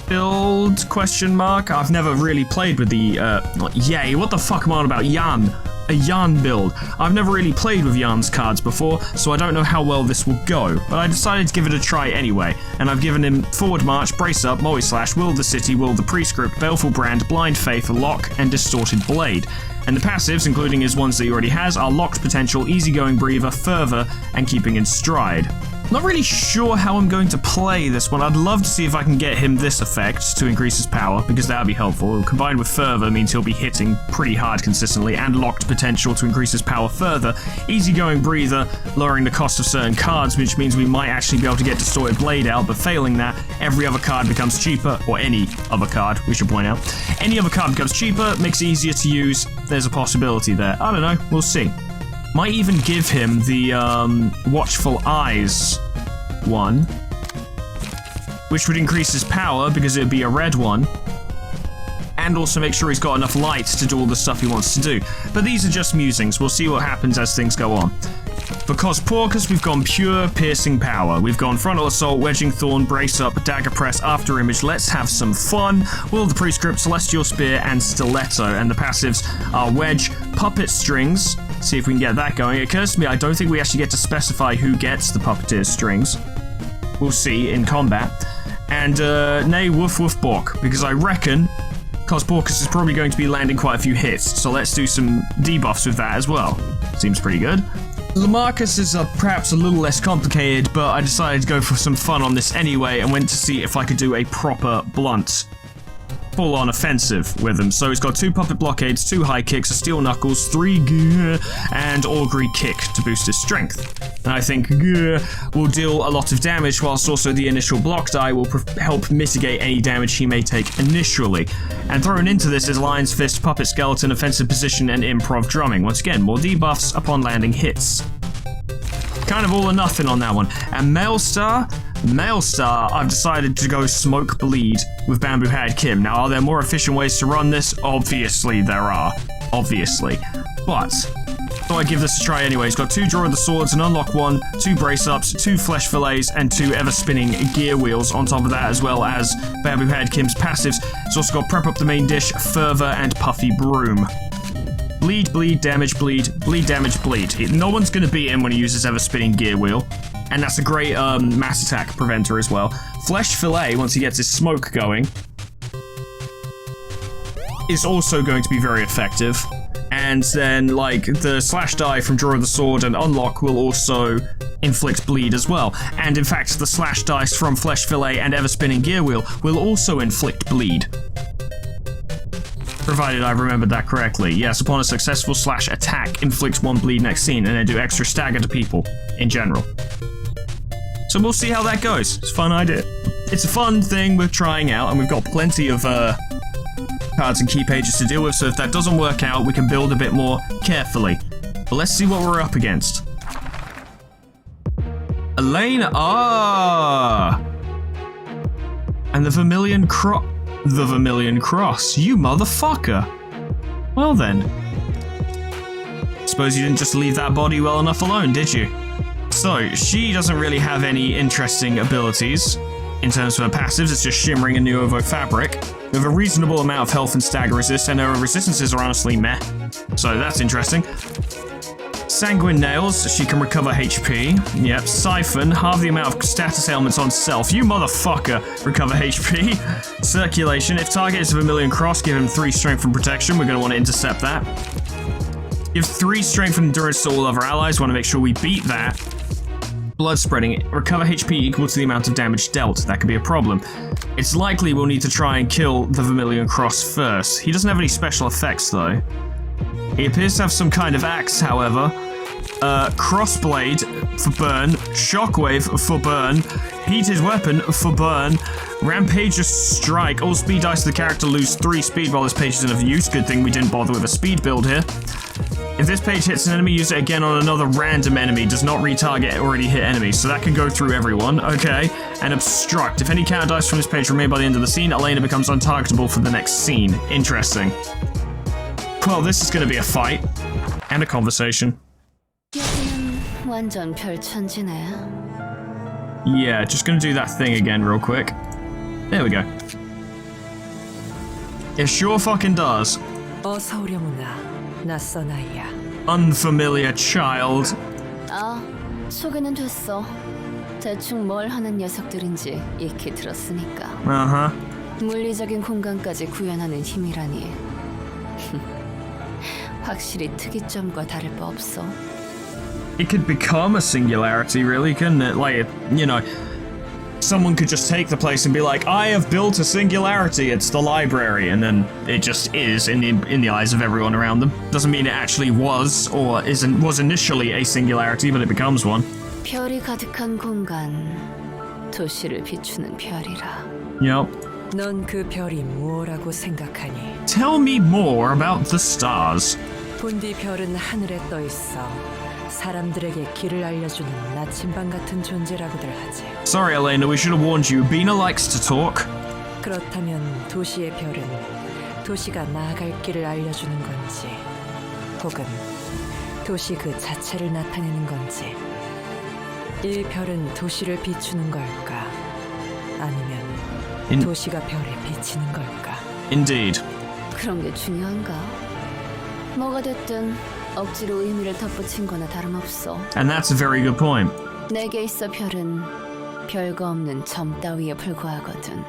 Speaker 2: build, question mark. I've never really played with the, not yay, what the fuck am I on about? Yan. A Yan build. I've never really played with Yan's cards before, so I don't know how well this will go, but I decided to give it a try anyway, and I've given him Forward March, Brace Up, Moe Slash, Will the City, Will the Prescript, Baleful Brand, Blind Faith, Lock, and Distorted Blade. And the passives, including his ones that he already has, are Locked Potential, Easygoing Breather, Fervor, and Keeping in Stride. Not really sure how I'm going to play this one. I'd love to see if I can get him this effect to increase his power, because that would be helpful. Combined with Fervor means he'll be hitting pretty hard consistently, and Locked Potential to increase his power further. Easygoing Breather, lowering the cost of certain cards, which means we might actually be able to get Distorted Blade out, but failing that, every other card becomes cheaper, or any other card, we should point out. Any other card becomes cheaper, makes it easier to use. There's a possibility there. I don't know, we'll see. Might even give him the Watchful Eyes one, which would increase his power because it would be a red one, and also make sure he's got enough light to do all the stuff he wants to do. But these are just musings. We'll see what happens as things go on. For Cosporcus, we've gone pure piercing power. We've gone Frontal Assault, Wedging Thorn, Brace Up, Dagger Press, After Image. Let's have some fun. Will the Prescript, Celestial Spear, and Stiletto. And the passives are Wedge, Puppet Strings. See if we can get that going. It occurs to me I don't think we actually get to specify who gets the Puppeteer strings. We'll see in combat. And Nay Woof Woof Bork, because I reckon Cosporcus is probably going to be landing quite a few hits, so let's do some debuffs with that as well. Seems pretty good. Lamarcus is perhaps a little less complicated, but I decided to go for some fun on this anyway and went to see if I could do a proper blunt full-on offensive with him. So he's got 2 puppet blockades, 2 high kicks, a steel knuckles, 3 and augury kick to boost his strength. And I think will deal a lot of damage, whilst also the initial block die will help mitigate any damage he may take initially. And thrown into this is Lion's Fist, Puppet Skeleton, Offensive Position, and Improv Drumming. Once again, more debuffs upon landing hits. Kind of all or nothing on that one. And Maelstar, I've decided to go Smoke Bleed with Bamboo Hat Kim. Now, are there more efficient ways to run this? Obviously there are. Obviously. But Thought I'd give this a try anyway. He's got 2 Draw of the Swords, an Unlock 1, 2 Brace-Ups, 2 Flesh Fillets, and 2 Ever-Spinning Gear Wheels on top of that, as well as Babu Head Kim's passives. He's also got Prep Up the Main Dish, Fervor, and Puffy Broom. Bleed, bleed, damage, bleed, bleed, damage, bleed. No one's going to beat him when he uses Ever-Spinning Gear Wheel. And that's a great mass attack preventer as well. Flesh Fillet, once he gets his smoke going, is also going to be very effective. And then, like, the Slash Die from Draw of the Sword and Unlock will also inflict bleed as well. And in fact, the Slash Dice from Flesh Fillet and Ever-Spinning Gear Wheel will also inflict bleed. Provided I remembered that correctly. Yes, upon a successful slash attack, inflicts 1 bleed next scene, and then do extra stagger to people, in general. So we'll see how that goes. It's a fun idea. It's a fun thing we're trying out, and we've got plenty of cards and key pages to deal with, so if that doesn't work out, we can build a bit more carefully. But let's see what we're up against. Elena, and the Vermilion Cross. The Vermilion Cross, you motherfucker. Well then. Suppose you didn't just leave that body well enough alone, did you? So, she doesn't really have any interesting abilities in terms of her passives, it's just Shimmering and Nuovo Fabric. We have a reasonable amount of health and stagger resist, and her resistances are honestly meh. So that's interesting. Sanguine Nails, she can recover HP. Yep. Siphon, half the amount of status ailments on self. You motherfucker, recover HP. Circulation, if target is a Vermilion Cross, give him 3 strength and protection. We're going to want to intercept that. Give 3 strength and endurance to all other allies. Want to make sure we beat that. Blood Spreading, recover HP equal to the amount of damage dealt. That could be a problem. It's likely we'll need to try and kill the Vermilion Cross first. He doesn't have any special effects though. He appears to have some kind of axe, however. Crossblade for burn, Shockwave for burn, Heated Weapon for burn, Rampageous Strike. All speed dice of the character lose 3 speed while this page is in of use. Good thing we didn't bother with a speed build here. If this page hits an enemy, use it again on another random enemy. Does not retarget already hit enemies, so that can go through everyone. Okay. And Obstruct. If any counter dice from this page remain by the end of the scene, Elena becomes untargetable for the next scene. Interesting. Well, this is going to be a fight. And a conversation.
Speaker 4: 완전 별천지네.
Speaker 2: Yeah, just gonna do that thing again real quick. There we go. It sure fucking does.
Speaker 5: 어서 오려무나, 낯선 아이야.
Speaker 2: Unfamiliar child.
Speaker 4: 소개는 됐어. 대충 뭘 하는 녀석들인지 익히 들었으니까. 물리적인 공간까지 구현하는 힘이라니. 확실히 특이점과 다를 바 없어.
Speaker 2: It could become a singularity, really, couldn't it? Like, you know, someone could just take the place and be like, I have built a singularity, it's the library, and then it just is in the eyes of everyone around them. Doesn't mean it actually was, or was initially a singularity, but it becomes one.
Speaker 4: 별이 가득한 공간, 도시를 비추는 별이라.
Speaker 2: Yep.
Speaker 5: 넌 그 별이 무엇라고 생각하니?
Speaker 2: Tell me more about the stars.
Speaker 5: 본디 별은 하늘에 떠 있어. 사람들에게 길을 알려주는 나침반 같은 존재라고들 하지.
Speaker 2: Sorry, Elena, we should have warned you. Bina likes to talk.
Speaker 5: 그렇다면 도시의 별은 도시가 나아갈 길을 알려주는 건지, 혹은 도시 그 자체를 나타내는 건지. 이 별은 도시를 비추는 걸까? 아니면 도시가 별에 비치는 걸까?
Speaker 2: Indeed.
Speaker 4: 그런 게 중요한가? 뭐가 됐든 억지로 의미를 덧붙인 거나 다름없어.
Speaker 2: And that's a very good point.
Speaker 4: 내게 있어 별은 별거 없는 점 따위에 불과하거든.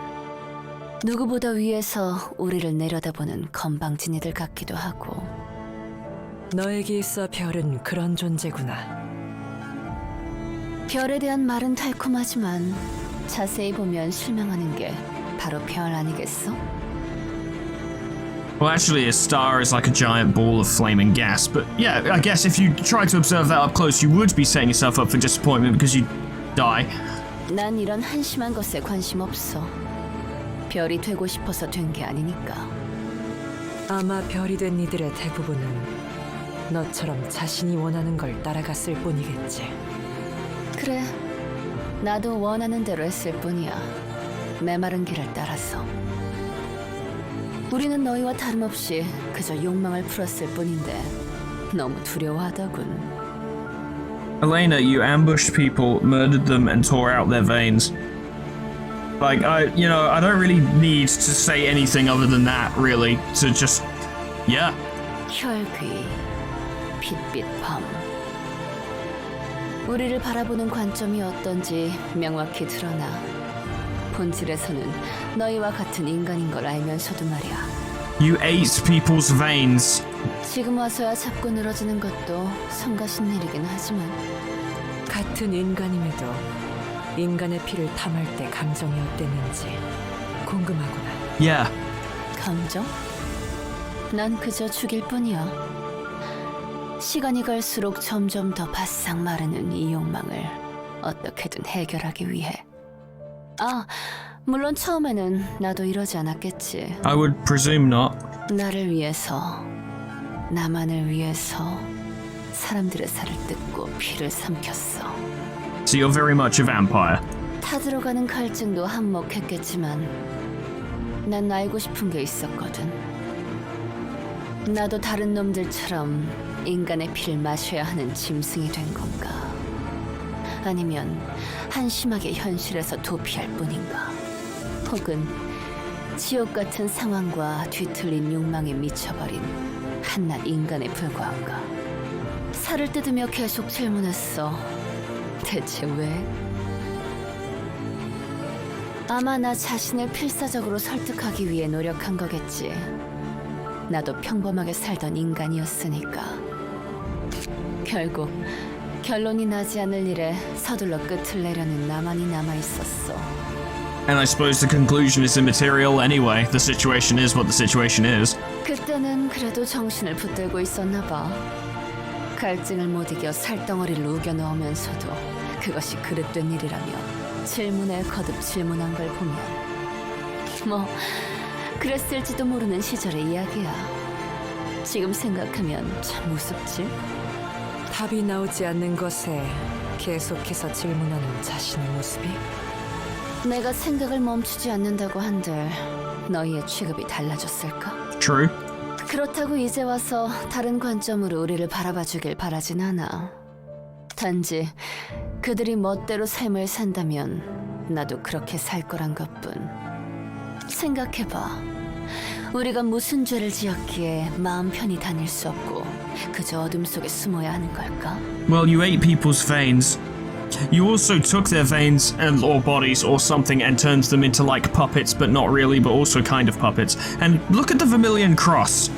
Speaker 4: 누구보다 위에서 우리를 내려다보는 건방진이들 같기도 하고.
Speaker 5: 너에게 있어 별은 그런 존재구나.
Speaker 4: 별에 대한 말은 달콤하지만 자세히 보면 실망하는 게 바로 별 아니겠어?
Speaker 2: Well, actually, a star is like a giant ball of flaming gas, but yeah, I guess if you try to observe that up close, you would be setting yourself up for disappointment because you'd die.
Speaker 4: 난 이런 한심한 것에 관심 없어. 별이 되고 싶어서 된 게 아니니까.
Speaker 5: 아마 별이 된 이들의 대부분은 너처럼 자신이 원하는 걸 따라갔을 뿐이겠지.
Speaker 4: 그래, 나도 원하는 대로 했을 뿐이야. 메마른 길을 따라서. 우리는 너희와 다름없이 그저 욕망을 풀었을 뿐인데 너무 두려워하더군.
Speaker 2: Elena, you ambushed people, murdered them, and tore out their veins. Like, I don't really need to say anything other than that, really. To just, yeah.
Speaker 4: 혈귀, 빛빛 밤. 우리를 바라보는 관점이 어떤지 명확히 드러나. 본질에서는 너희와 같은 인간인 걸 알면서도 말이야.
Speaker 2: You ate people's veins.
Speaker 4: 지금 와서야 잡고 늘어지는 것도 성가신 일이긴 하지만
Speaker 5: 같은 인간임에도 인간의 피를 탐할 때 감정이 어땠는지 궁금하구나.
Speaker 2: Yeah.
Speaker 4: 감정? 난 그저 죽일 뿐이야. 시간이 갈수록 점점 더 바싹 마르는 이 욕망을 어떻게든 해결하기 위해. 아, 물론 처음에는 나도 이러지 않았겠지.
Speaker 2: I would presume not.
Speaker 4: 나를 위해서, 나만을 위해서 사람들의 살을 뜯고 피를 삼켰어.
Speaker 2: So you're very much a vampire.
Speaker 4: 타들어가는 갈증도 한몫했겠지만 난 알고 싶은 게 있었거든. 나도 다른 놈들처럼 인간의 피를 마셔야 하는 짐승이 된 건가? 아니면 한심하게 현실에서 도피할 뿐인가? 혹은 지옥 같은 상황과 뒤틀린 욕망에 미쳐버린 한낱 인간에 불과한가? 살을 뜯으며 계속 질문했어. 대체 왜? 아마 나 자신을 필사적으로 설득하기 위해 노력한 거겠지. 나도 평범하게 살던 인간이었으니까. 결국 결론이 나지 않을 일에 서둘러 끝을 내려는 나만이 남아있었어.
Speaker 2: And I suppose the conclusion is immaterial anyway. The situation is what the situation is.
Speaker 4: 그때는 그래도 정신을 붙들고 있었나 봐. 갈증을 못 이겨 살덩어리를 우겨 넣으면서도 그것이 그릇된 일이라며 질문에 거듭 질문한 걸 보면 뭐 그랬을지도 모르는 시절의 이야기야. 지금 생각하면 참 우습지?
Speaker 5: 답이 나오지 않는 것에 계속해서 질문하는 자신의 모습이
Speaker 4: 내가 생각을 멈추지 않는다고 한들 너희의 취급이 달라졌을까?
Speaker 2: True.
Speaker 4: 그렇다고 이제 와서 다른 관점으로 우리를 바라봐주길 바라진 않아. 단지 그들이 멋대로 삶을 산다면 나도 그렇게 살 거란 것뿐. 생각해봐. 우리가 무슨 죄를 지었기에 마음 편히 다닐 수 없고 그저 어둠 속에 숨어야 하는 걸까?
Speaker 2: Well, you ate people's veins. You also took their veins or bodies or something and turned them into like puppets, but not really, but also kind of puppets. And look at the Vermilion Cross.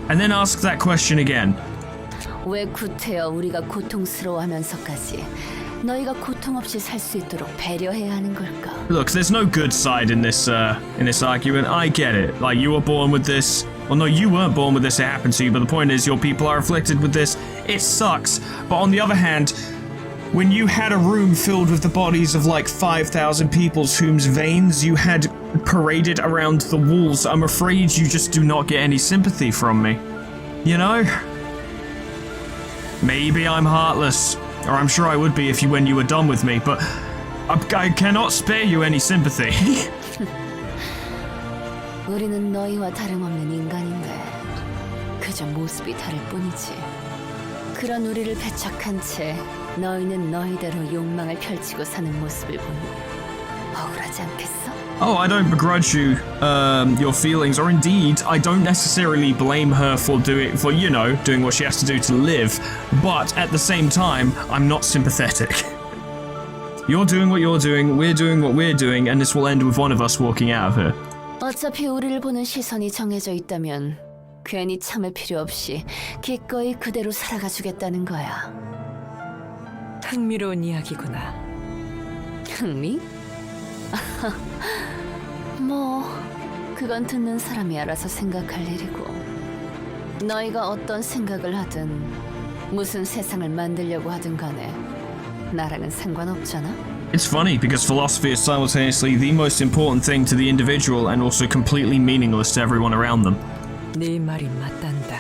Speaker 2: And then ask that question again.
Speaker 4: 왜 구태여 우리가 고통스러워하면서까지 너희가 고통 없이 살 수 있도록 배려해야 하는 걸까?
Speaker 2: Look, there's no good side in this argument. I get it. Like, you were born with this. Well, no, you weren't born with this. It happened to you. But the point is, your people are afflicted with this. It sucks. But on the other hand, when you had a room filled with the bodies of like 5,000 people whose veins you had paraded around the walls, I'm afraid you just do not get any sympathy from me. You know? Maybe I'm heartless. Or I'm sure I would be if when you were done with me, but I cannot spare you any sympathy.
Speaker 4: 우리는 너희와 다름없는 인간인데 그저 모습이 다를 뿐이지. 그런 우리를 배척한 채 너희는 너희대로 욕망을 펼치고 사는 모습을 보니 억울하지 않겠어?
Speaker 2: Oh, I don't begrudge you your feelings, or indeed, I don't necessarily blame her for doing what she has to do to live, but at the same time, I'm not sympathetic. You're doing what you're doing, we're doing what we're doing, and this will end with one of us walking out of here.
Speaker 4: 어차피 우리를 보는 시선이 정해져 있다면 괜히 참을 필요 없이 기꺼이 그대로 살아가 주겠다는 거야.
Speaker 5: 흥미로운 이야기구나.
Speaker 4: 흥미? 뭐 그건 듣는 사람이 알아서 생각할 일이고 너희가 어떤 생각을 하든 무슨 세상을 만들려고 하든 간에 나랑은 상관없잖아.
Speaker 2: It's funny because philosophy is simultaneously the most important thing to the individual and also completely meaningless to everyone around them.
Speaker 5: 네 말이 맞단다.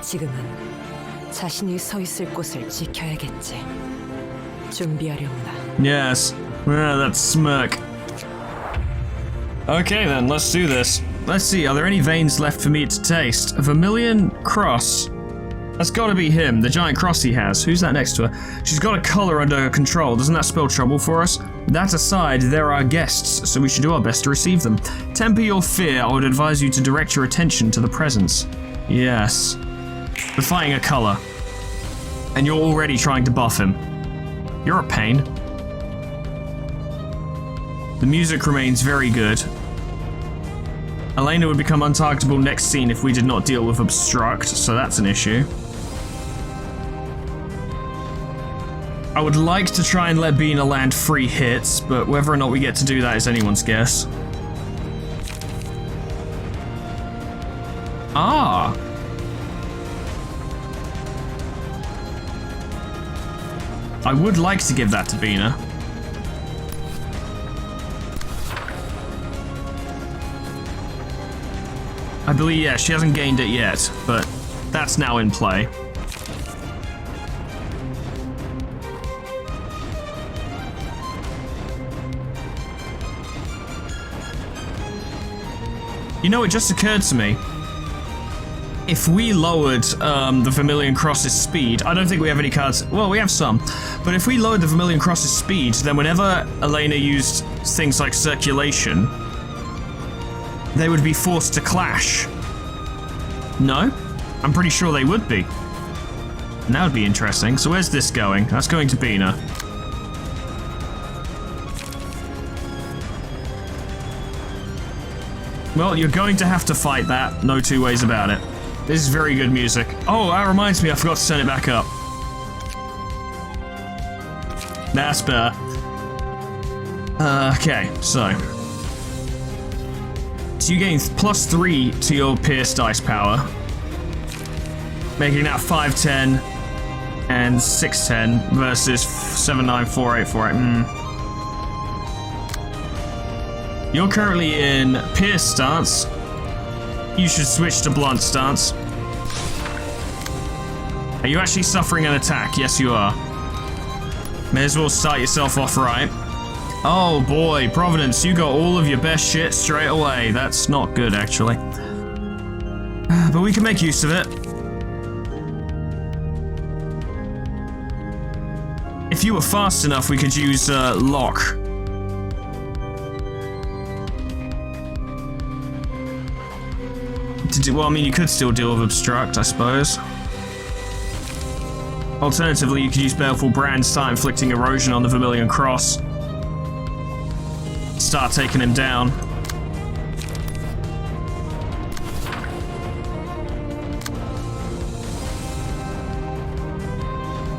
Speaker 5: 지금은 자신이 서 있을 곳을 지켜야겠지. 준비하려무나.
Speaker 2: Yes. That smirk. Okay then, let's do this. Let's see, are there any veins left for me to taste? A vermilion cross. That's gotta be him, the giant cross he has. Who's that next to her? She's got a color under her control. Doesn't that spell trouble for us? That aside, they're our guests, so we should do our best to receive them. Temper your fear. I would advise you to direct your attention to the presence. Yes. We're fighting a color. And you're already trying to buff him. You're a pain. The music remains very good. Elena would become untargetable next scene if we did not deal with obstruct, so that's an issue. I would like to try and let Bina land 3 hits, but whether or not we get to do that is anyone's guess. Ah! I would like to give that to Bina. I believe, yeah, she hasn't gained it yet, but that's now in play. You know, it just occurred to me. If we lowered the Vermilion Cross's speed, I don't think we have any cards. Well, we have some. But if we lowered the Vermilion Cross's speed, then whenever Elena used things like circulation, they would be forced to clash. No? I'm pretty sure they would be. And that would be interesting. So where's this going? That's going to Bina. Well, you're going to have to fight that. No two ways about it. This is very good music. Oh, that reminds me, I forgot to turn it back up. That's better. Okay, so you gain +3 to your Pierce dice power, making that 510 and 610 versus 794848. You're currently in Pierce stance. You should switch to Blunt stance. Are you actually suffering an attack? Yes, you are. May as well start yourself off right. Oh boy, Providence, you got all of your best shit straight away. That's not good, actually. But we can make use of it. If you were fast enough, we could use Lock. Well, I mean, you could still deal with Obstruct, I suppose. Alternatively, you could use Baleful Brand, start inflicting erosion on the Vermilion Cross. Start taking him down.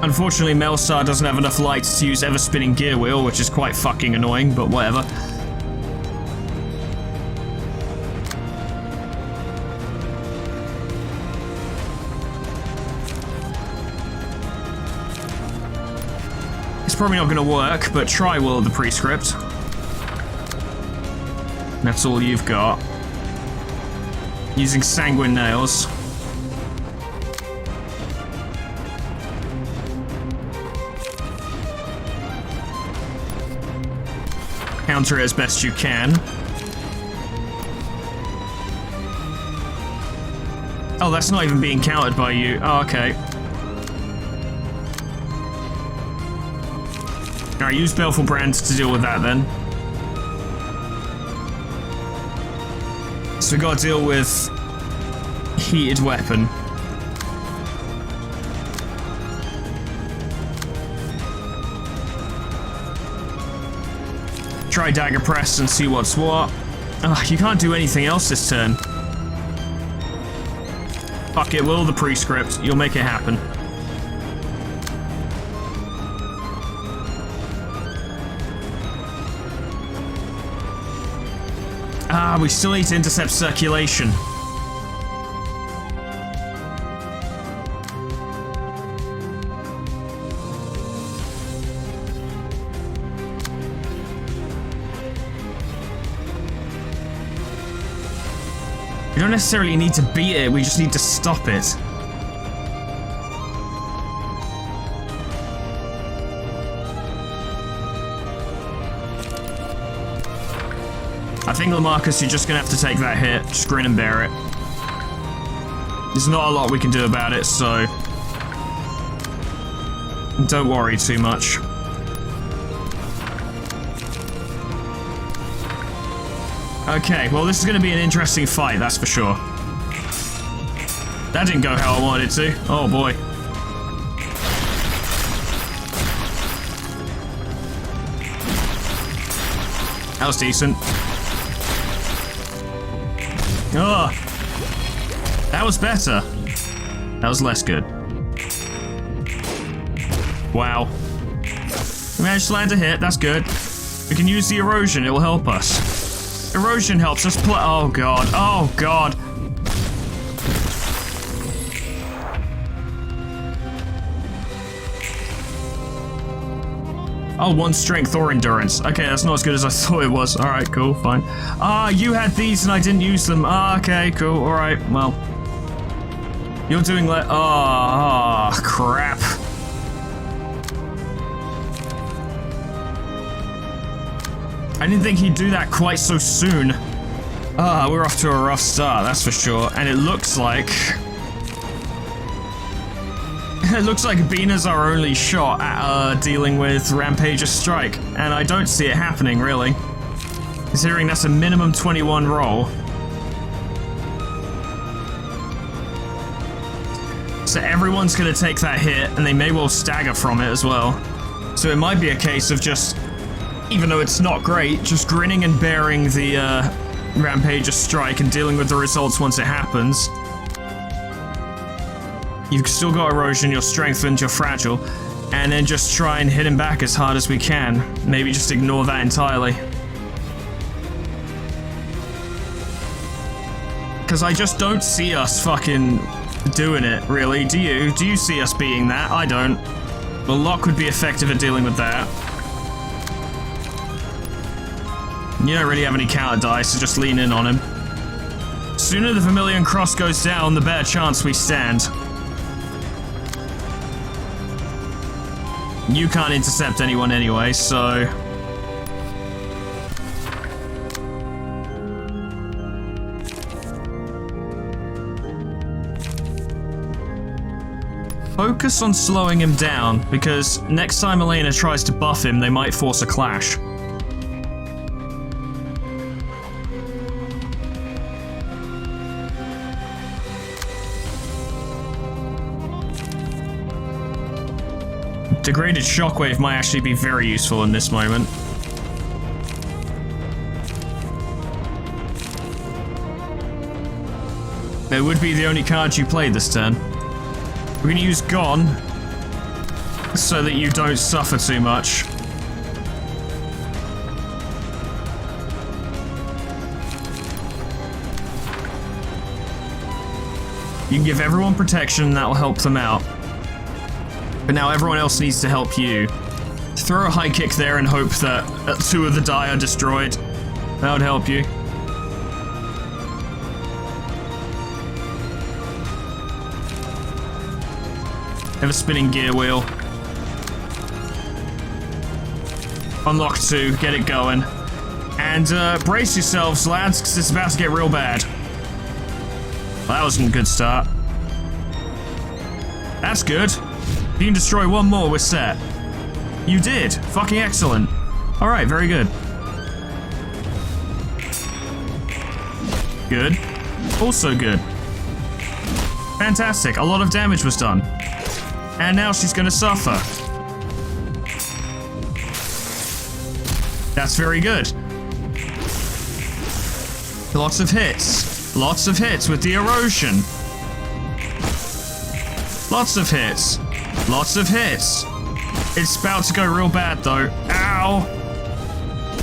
Speaker 2: Unfortunately, Melstar doesn't have enough lights to use Ever-Spinning Gear Wheel, which is quite fucking annoying, but whatever. It's probably not going to work, but try Will of the Prescript. That's all you've got. Using Sanguine Nails. Counter it as best you can. Oh, that's not even being countered by you. Oh, okay. Alright, use Baleful Brand to deal with that then. So we gotta deal with Heated Weapon. Try Dagger Press and see what's what. Ugh, you can't do anything else this turn. Fuck it, Will the Prescript. You'll make it happen. Ah, we still need to intercept circulation. We don't necessarily need to beat it, we just need to stop it. think, Lamarcus, you're just gonna have to take that hit. Just grin and bear it. There's not a lot we can do about it, so don't worry too much. Okay, well, this is gonna be an interesting fight, that's for sure. That didn't go how I wanted it to. Oh boy. That was decent. Oh, that was better. That was less good. Wow. We managed to land a hit, that's good. We can use the erosion, it will help us. Erosion helps us play. Oh god, oh god. Oh, 1 strength or endurance. Okay, that's not as good as I thought it was. Alright, cool, fine. Ah, you had these and I didn't use them. Ah, okay, cool, alright, well. You're doing crap. I didn't think he'd do that quite so soon. We're off to a rough start, that's for sure. And it looks like... It looks like Bina's our only shot at dealing with Rampage's strike, and I don't see it happening, really. Considering that's a minimum 21 roll. So everyone's gonna take that hit, and they may well stagger from it as well. So it might be a case of just, even though it's not great, just grinning and bearing the Rampage's strike and dealing with the results once it happens. You've still got erosion, you're strengthened, you're fragile, and then just try and hit him back as hard as we can. Maybe just ignore that entirely. Because I just don't see us fucking doing it, really. Do you? Do you see us beating that? I don't. Well, Locke would be effective at dealing with that. You don't really have any counter dice, so just lean in on him. Sooner the Vermilion Cross goes down, the better chance we stand. You can't intercept anyone anyway, so... Focus on slowing him down, because next time Elena tries to buff him, they might force a clash. Degraded Shockwave might actually be very useful in this moment. It would be the only card you played this turn. We're going to use Gone so that you don't suffer too much. You can give everyone protection and that will help them out. But now everyone else needs to help you. Throw a high kick there and hope that 2 of the die are destroyed. That would help you. Have a spinning gear wheel. Unlock 2, get it going. And brace yourselves, lads, because it's about to get real bad. Well, that wasn't a good start. That's good. If you can destroy 1 more, we're set. You did. Fucking excellent. Alright, very good. Good. Also good. Fantastic. A lot of damage was done. And now she's gonna suffer. That's very good. Lots of hits. Lots of hits with the erosion. Lots of hits. Lots of hits. It's about to go real bad though. Ow.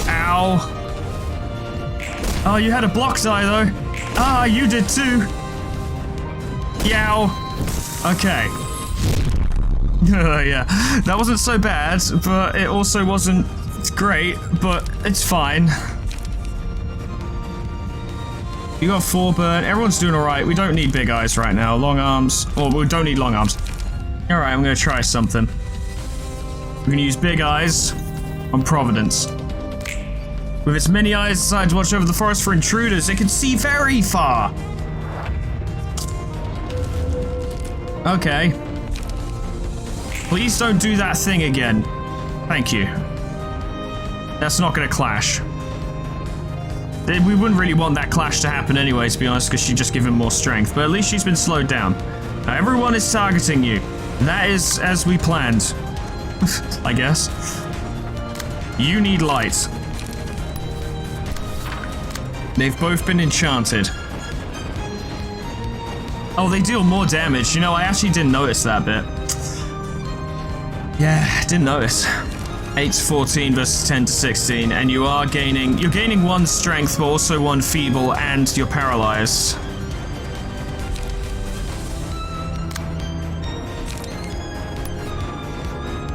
Speaker 2: Ow. Oh, you had a block die though. Ah, you did too. Yow. Okay. Yeah, that wasn't so bad, but it also wasn't great, but it's fine. You got 4 burn. Everyone's doing alright. We don't need big eyes right now. Long arms. Or we don't need long arms. Alright, I'm gonna try something. We're gonna use big eyes on Providence. With its many eyes designed to watch over the forest for intruders, it can see very far. Okay. Please don't do that thing again. Thank you. That's not gonna clash. We wouldn't really want that clash to happen anyway, to be honest, because she'd just give him more strength. But at least she's been slowed down. Now everyone is targeting you. That is as we planned. I guess. You need light. They've both been enchanted. Oh, they deal more damage. You know, I actually didn't notice that bit. Yeah, didn't notice. 8 to 14 versus 10 to 16, and you're gaining 1 strength, but also 1 feeble, and you're paralyzed.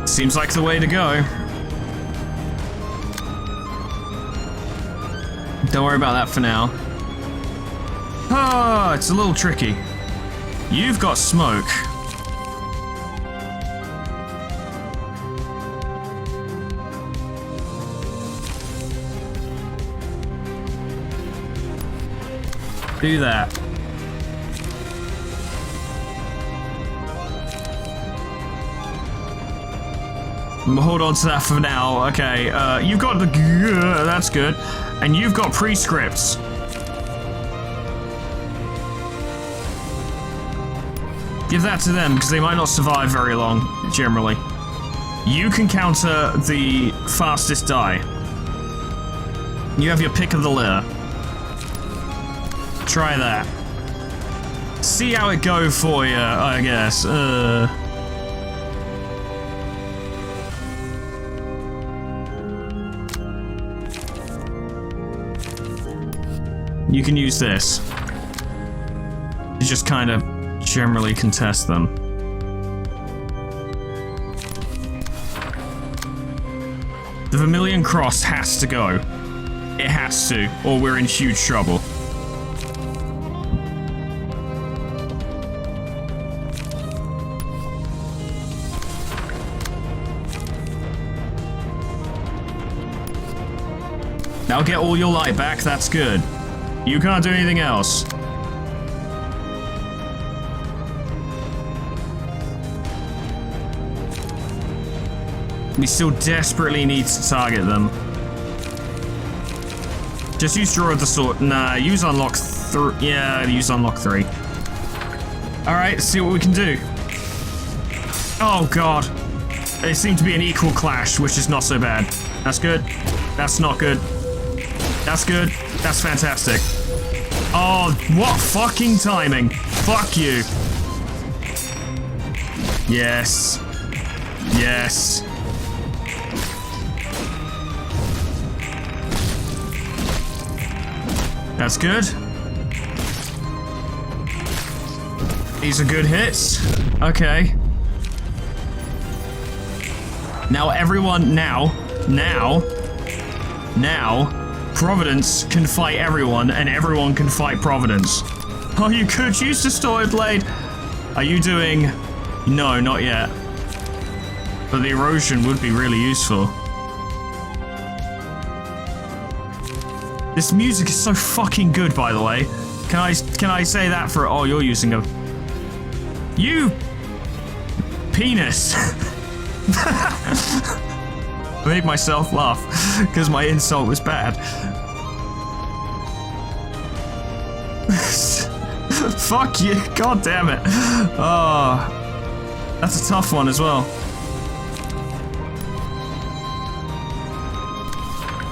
Speaker 2: Seems like the way to go. Don't worry about that for now. Ah, it's a little tricky. You've got smoke. Do that. Hold on to that for now. Okay, you've got the... that's good. And you've got prescripts. Give that to them, because they might not survive very long, generally. You can counter the fastest die. You have your pick of the litter. Try that. See how it go for you, I guess. You can use this. You just kind of generally contest them. The Vermilion Cross has to go. It has to, or we're in huge trouble. Now get all your light back, that's good. You can't do anything else. We still desperately need to target them. Just use Draw of the Sword. Nah, use Unlock 3. Yeah, use Unlock 3. Alright, let's see what we can do. Oh god. They seem to be an equal clash, which is not so bad. That's good. That's not good. That's good. That's fantastic. Oh, what fucking timing. Fuck you. Yes. Yes. That's good. These are good hits. Okay. Now everyone, now, Providence can fight everyone, and everyone can fight Providence. Oh, you could use Distorted Blade. Are you doing... No, not yet. But the erosion would be really useful. This music is so fucking good, by the way. Can I say that for... Oh, you're using a... You... Penis. I made myself laugh because my insult was bad. Fuck you, god damn it. Oh, that's a tough one as well.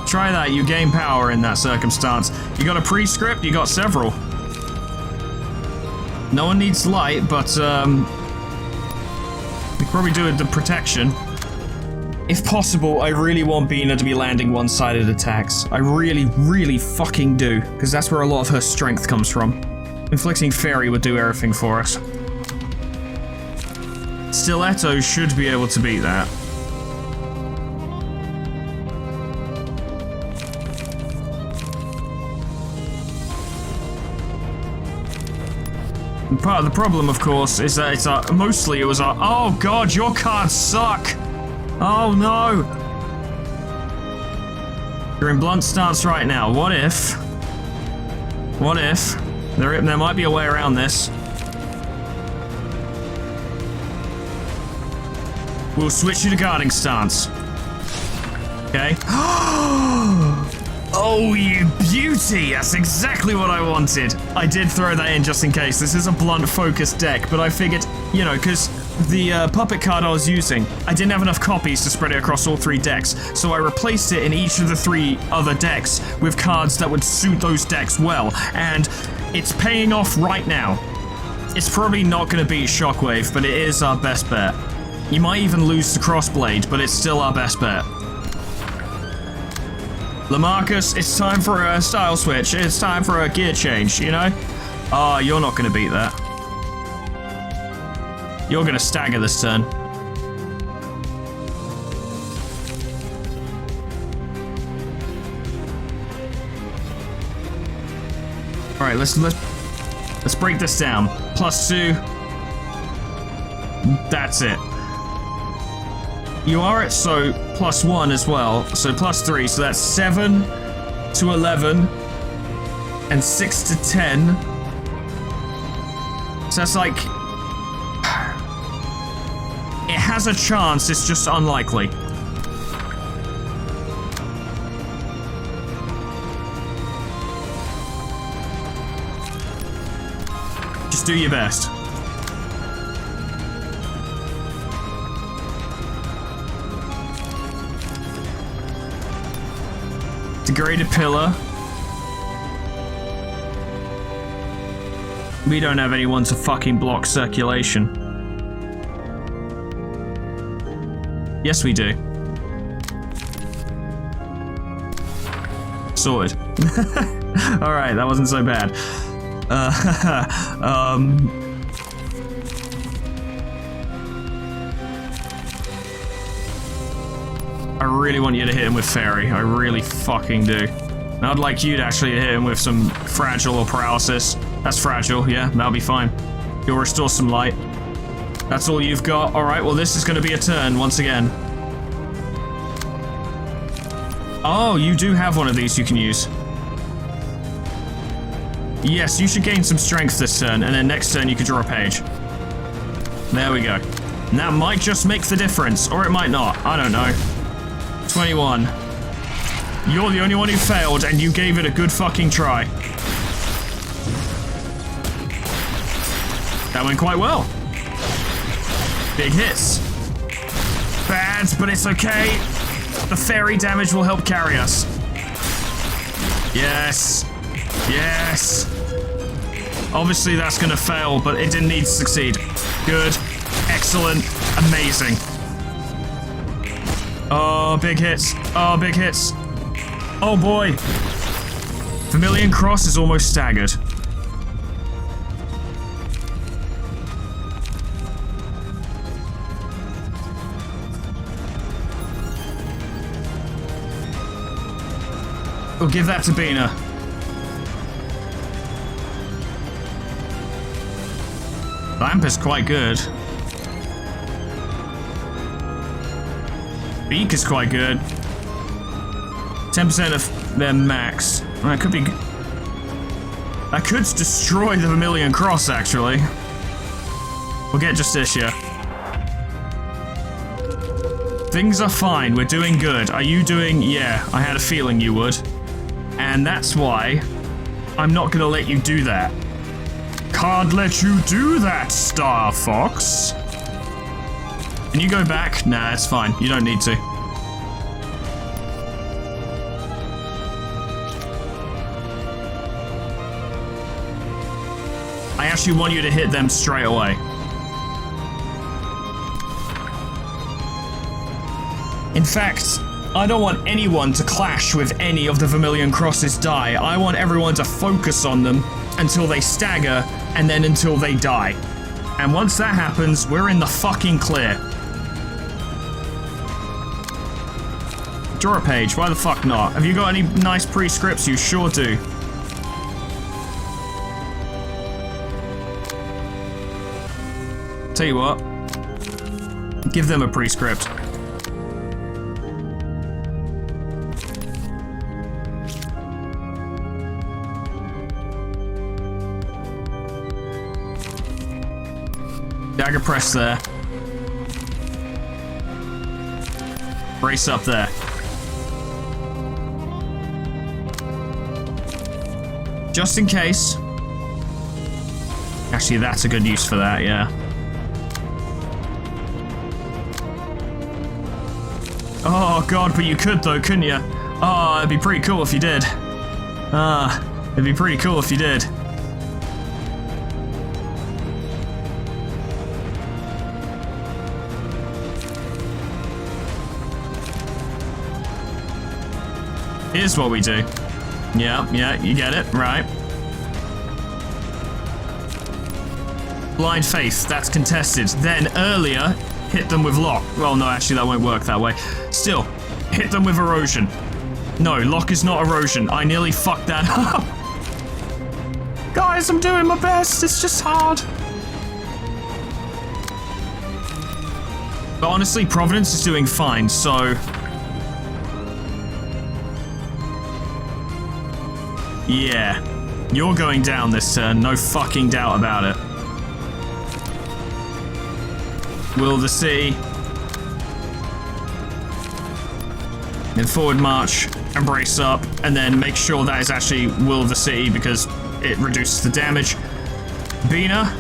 Speaker 2: Try that, you gain power in that circumstance. You got a prescript, you got several. No one needs light, but we could probably do the protection. If possible, I really want Bina to be landing one-sided attacks. I really, really fucking do, because that's where a lot of her strength comes from. Inflicting Fairy would do everything for us. Stiletto should be able to beat that. And part of the problem, of course, is that it's mostly it was oh god, your cards suck! Oh no! You're in blunt stance right now. What if there might be a way around this? We'll switch you to guarding stance. Okay. Oh, you beauty! That's exactly what I wanted. I did throw that in just in case. This is a blunt focus deck, but I figured, you know, because the puppet card I was using, I didn't have enough copies to spread it across all 3 decks, so I replaced it in each of the 3 other decks with cards that would suit those decks well, and it's paying off right now. It's probably not going to beat Shockwave, but it is our best bet. You might even lose to Crossblade, but it's still our best bet. Lamarcus, it's time for a style switch. It's time for a gear change, you know? Oh, you're not going to beat that. You're going to stagger this turn. All right, let's break this down. +2. That's it. You are at +1 as well, so +3, so that's 7 to 11 and 6 to 10. So that's like, it has a chance, it's just unlikely. Just do your best. Degraded Pillar. We don't have anyone to fucking block circulation. Yes, we do. Sorted. Alright, that wasn't so bad. I really want you to hit him with Fairy. I really fucking do. And I'd like you to actually hit him with some Fragile or Paralysis. That's Fragile, yeah, that'll be fine. You'll restore some light. That's all you've got. Alright, well this is going to be a turn once again. Oh, you do have one of these you can use. Yes, you should gain some strength this turn, and then next turn you can draw a page. There we go. And that might just make the difference, or it might not. I don't know. 21. You're the only one who failed, and you gave it a good fucking try. That went quite well. Big hits. Bad, but it's okay. The fairy damage will help carry us. Yes. Yes. Obviously that's gonna fail, but it didn't need to succeed. Good. Excellent. Amazing. Oh, big hits. Oh, big hits. Oh boy. Vermilion Cross is almost staggered. We'll give that to Bina. Lamp is quite good. Beak is quite good. 10% of their max. That could be... That could destroy the Vermilion Cross, actually. We'll get Justicia. Things are fine. We're doing good. Are you doing... Yeah, I had a feeling you would. And that's why I'm not going to let you do that. Can't let you do that, Star Fox. Can you go back? Nah, it's fine. You don't need to. I actually want you to hit them straight away. In fact, I don't want anyone to clash with any of the Vermilion Cross's die. I want everyone to focus on them until they stagger, and then until they die. And once that happens, we're in the fucking clear. Draw a page, why the fuck not? Have you got any nice prescripts? You sure do. Tell you what, give them a prescript. Dagger press there. Brace up there. Just in case. Actually, that's a good use for that, yeah. Oh god, but you could though, couldn't you? Oh, it'd be pretty cool if you did. It'd be pretty cool if you did. Here's what we do. Yeah, you get it, right. Blind Faith, that's contested. Then earlier, hit them with lock. Well, no, actually that won't work that way. Still, hit them with erosion. No, lock is not erosion. I nearly fucked that up. Guys, I'm doing my best. It's just hard. But honestly, Providence is doing fine, so... yeah. You're going down this turn, no fucking doubt about it. Will the Sea. Then forward march and brace up, and then make sure that is actually Will the City because it reduces the damage. Bina.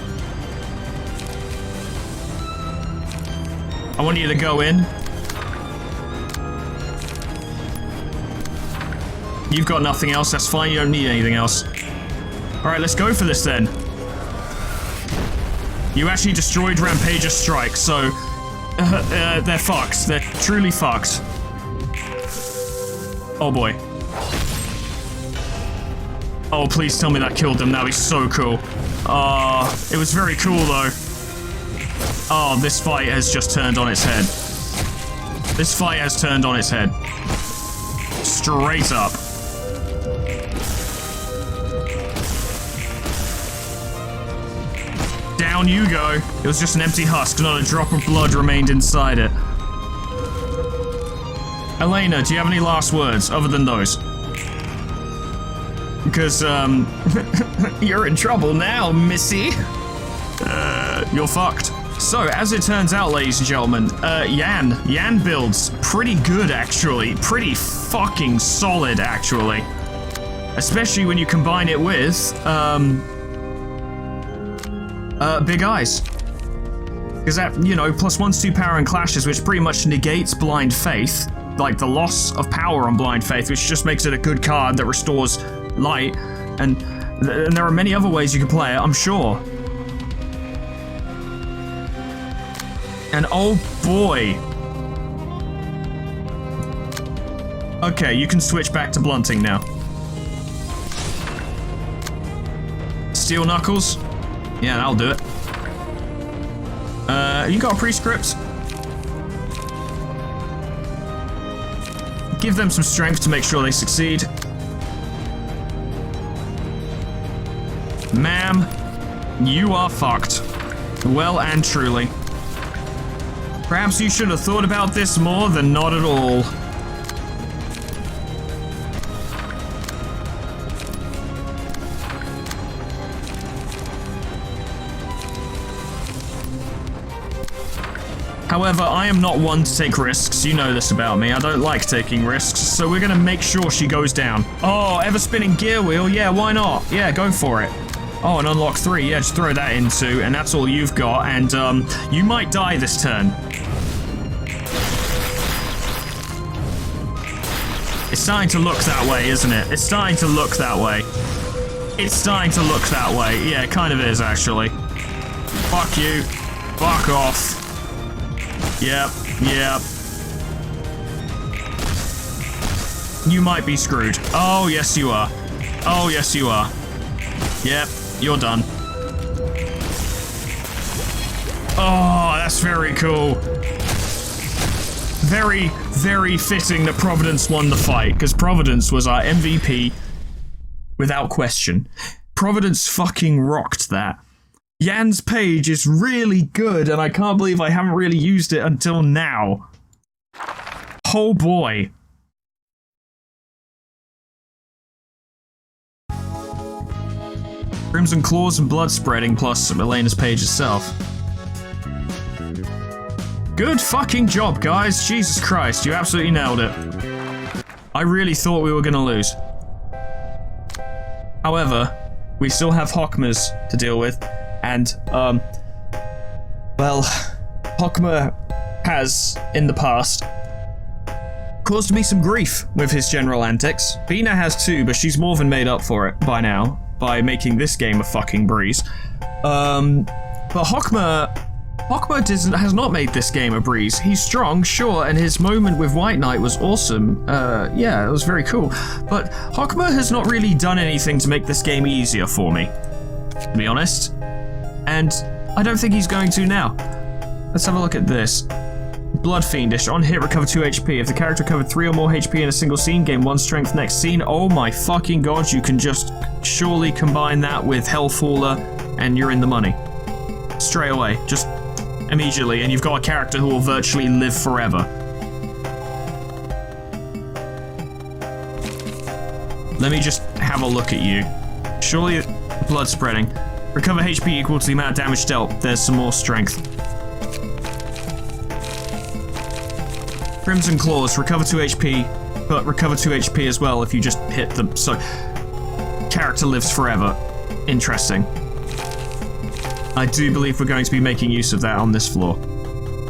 Speaker 2: I want you to go in. You've got nothing else, that's fine, you don't need anything else. Alright, let's go for this then. You actually destroyed Rampager's strike, so they're fucked. They're truly fucked. Oh boy. Oh, please tell me that killed them. That'd be so cool. It was very cool though. Oh, this fight has just turned on its head. This fight has turned on its head. Straight up. Down you go. It was just an empty husk, not a drop of blood remained inside it. Elena, do you have any last words other than those? Because, you're in trouble now, missy. You're fucked. So, as it turns out, ladies and gentlemen, Yan builds pretty good, actually. Pretty fucking solid, actually. Especially when you combine it with, Big Eyes. Because that, you know, +1/+2 power and clashes, which pretty much negates Blind Faith. Like, the loss of power on Blind Faith, which just makes it a good card that restores light. And there are many other ways you can play it, I'm sure. And oh boy. Okay, you can switch back to blunting now. Steel Knuckles? Yeah, that'll do it. You got a prescript? Give them some strength to make sure they succeed. Ma'am, you are fucked. Well and truly. Perhaps you should have thought about this more than not at all. However, I am not one to take risks. You know this about me. I don't like taking risks, so we're gonna make sure she goes down. Oh, ever-spinning gear wheel? Yeah, why not? Yeah, go for it. Oh, and unlock 3. Yeah, just throw that in too, and that's all you've got, and you might die this turn. It's starting to look that way, isn't it? It's starting to look that way. It's starting to look that way. Yeah, it kind of is, actually. Fuck you. Fuck off. Yep. You might be screwed. Oh, yes you are. Oh, yes you are. Yep, you're done. Oh, that's very cool. Very, very fitting that Providence won the fight, because Providence was our MVP without question. Providence fucking rocked that. Yan's page is really good, and I can't believe I haven't really used it until now. Oh boy. Crimson Claws and blood spreading, plus Elena's page itself. Good fucking job, guys. Jesus Christ, you absolutely nailed it. I really thought we were gonna lose. However, we still have Hockmas to deal with, and, well, Hockma has, in the past, caused me some grief with his general antics. Bina has too, but she's more than made up for it by now, by making this game a fucking breeze. But Hockma has not made this game a breeze. He's strong, sure, and his moment with White Knight was awesome. Yeah, it was very cool. But Hockma has not really done anything to make this game easier for me, to be honest. And I don't think he's going to now. Let's have a look at this. Blood Fiendish. On hit, recover 2 HP. If the character recovered 3 or more HP in a single scene, gain 1 strength next scene. Oh my fucking god, you can just surely combine that with Hellfaller and you're in the money. Straight away. Just immediately, and you've got a character who will virtually live forever. Let me just have a look at you. Surely blood spreading. Recover HP equal to the amount of damage dealt. There's some more strength. Crimson Claws, recover 2 HP, but recover 2 HP as well if you just hit them. So, character lives forever. Interesting. I do believe we're going to be making use of that on this floor.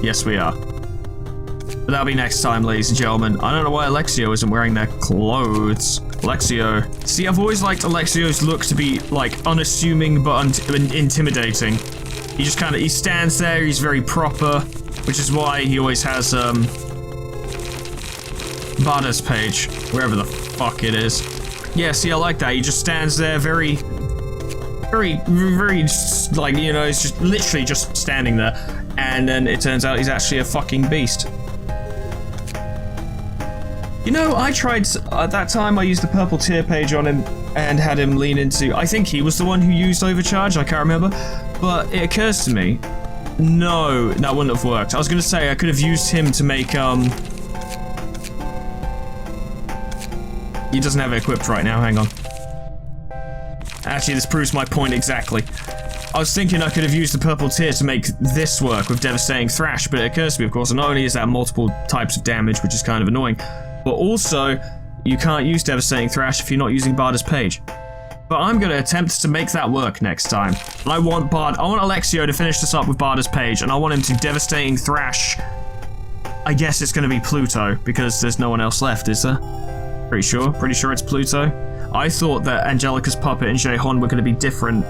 Speaker 2: Yes, we are. But that'll be next time, ladies and gentlemen. I don't know why Alexio isn't wearing their clothes. Alexio. See, I've always liked Alexio's look to be, like, unassuming but intimidating. He just kind of, he stands there, he's very proper, which is why he always has, Bada's page, wherever the fuck it is. Yeah, see, I like that. He just stands there very, like, you know, he's just literally just standing there. And then it turns out he's actually a fucking beast. You know, I tried, at that time I used the purple tier page on him and had him lean into, I think he was the one who used Overcharge, I can't remember. But it occurs to me, no, that wouldn't have worked. I was going to say I could have used him to make, he doesn't have it equipped right now, hang on. Actually, this proves my point exactly. I was thinking I could have used the purple tier to make this work with Devastating Thrash, but it occurs to me, of course, not only is that multiple types of damage, which is kind of annoying, but also, you can't use Devastating Thrash if you're not using Bada's page. But I'm going to attempt to make that work next time. And I want Alexio to finish this up with Bada's page, and I want him to Devastating Thrash. I guess it's going to be Pluto, because there's no one else left, is there? Pretty sure it's Pluto. I thought that Angelica's puppet and Jaehon were going to be different,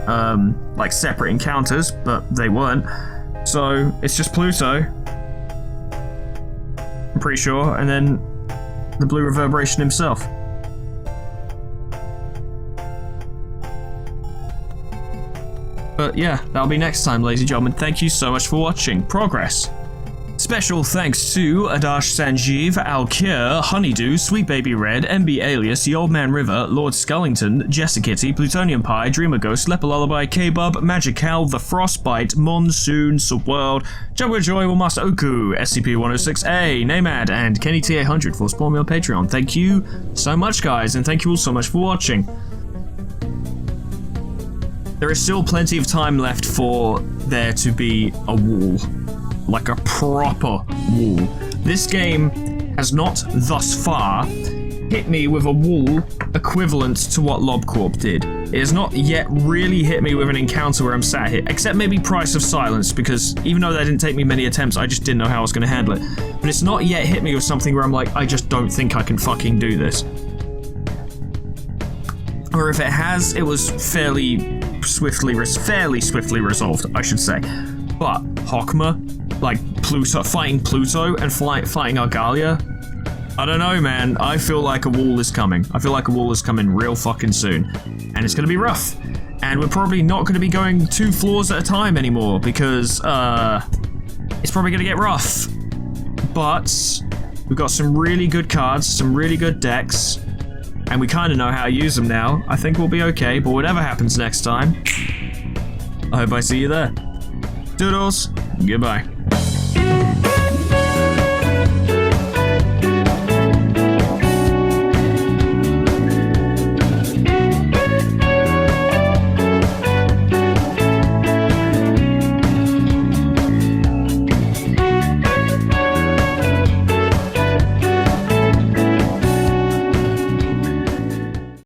Speaker 2: like separate encounters, but they weren't. So it's just Pluto. I'm pretty sure, and then the Blue Reverberation himself. But yeah, that'll be next time, ladies and gentlemen. Thank you so much for watching. Progress. Special thanks to Adash Sanjeev, Alkir, Honeydew, Sweet Baby Red, MB Alias, The Old Man River, Lord Scullington, Jessicitty, Plutonium Pie, Dreamer Ghost, Leper Lullaby, K-Bub, Magic Hal, The Frostbite, Monsoon, Subworld, Jabba Joy, Master Oku, SCP-106A, Namad, and Kenny T800 for supporting me on Patreon. Thank you so much, guys, and thank you all so much for watching. There is still plenty of time left for there to be a wall. Like a proper wall. This game has not, thus far, hit me with a wall equivalent to what LobCorp did. It has not yet really hit me with an encounter where I'm sat here, except maybe Price of Silence, because even though that didn't take me many attempts, I just didn't know how I was going to handle it. But it's not yet hit me with something where I'm like, I just don't think I can fucking do this. Or if it has, it was fairly swiftly resolved, I should say. But Hockma, like Pluto, fighting Pluto and fighting Argalia, I don't know, man. I feel like a wall is coming. I feel like a wall is coming real fucking soon. And it's gonna be rough. And we're probably not gonna be going 2 floors at a time anymore because, it's probably gonna get rough. But we've got some really good cards, some really good decks, and we kind of know how to use them now. I think we'll be okay, but whatever happens next time, I hope I see you there. Doodles, goodbye.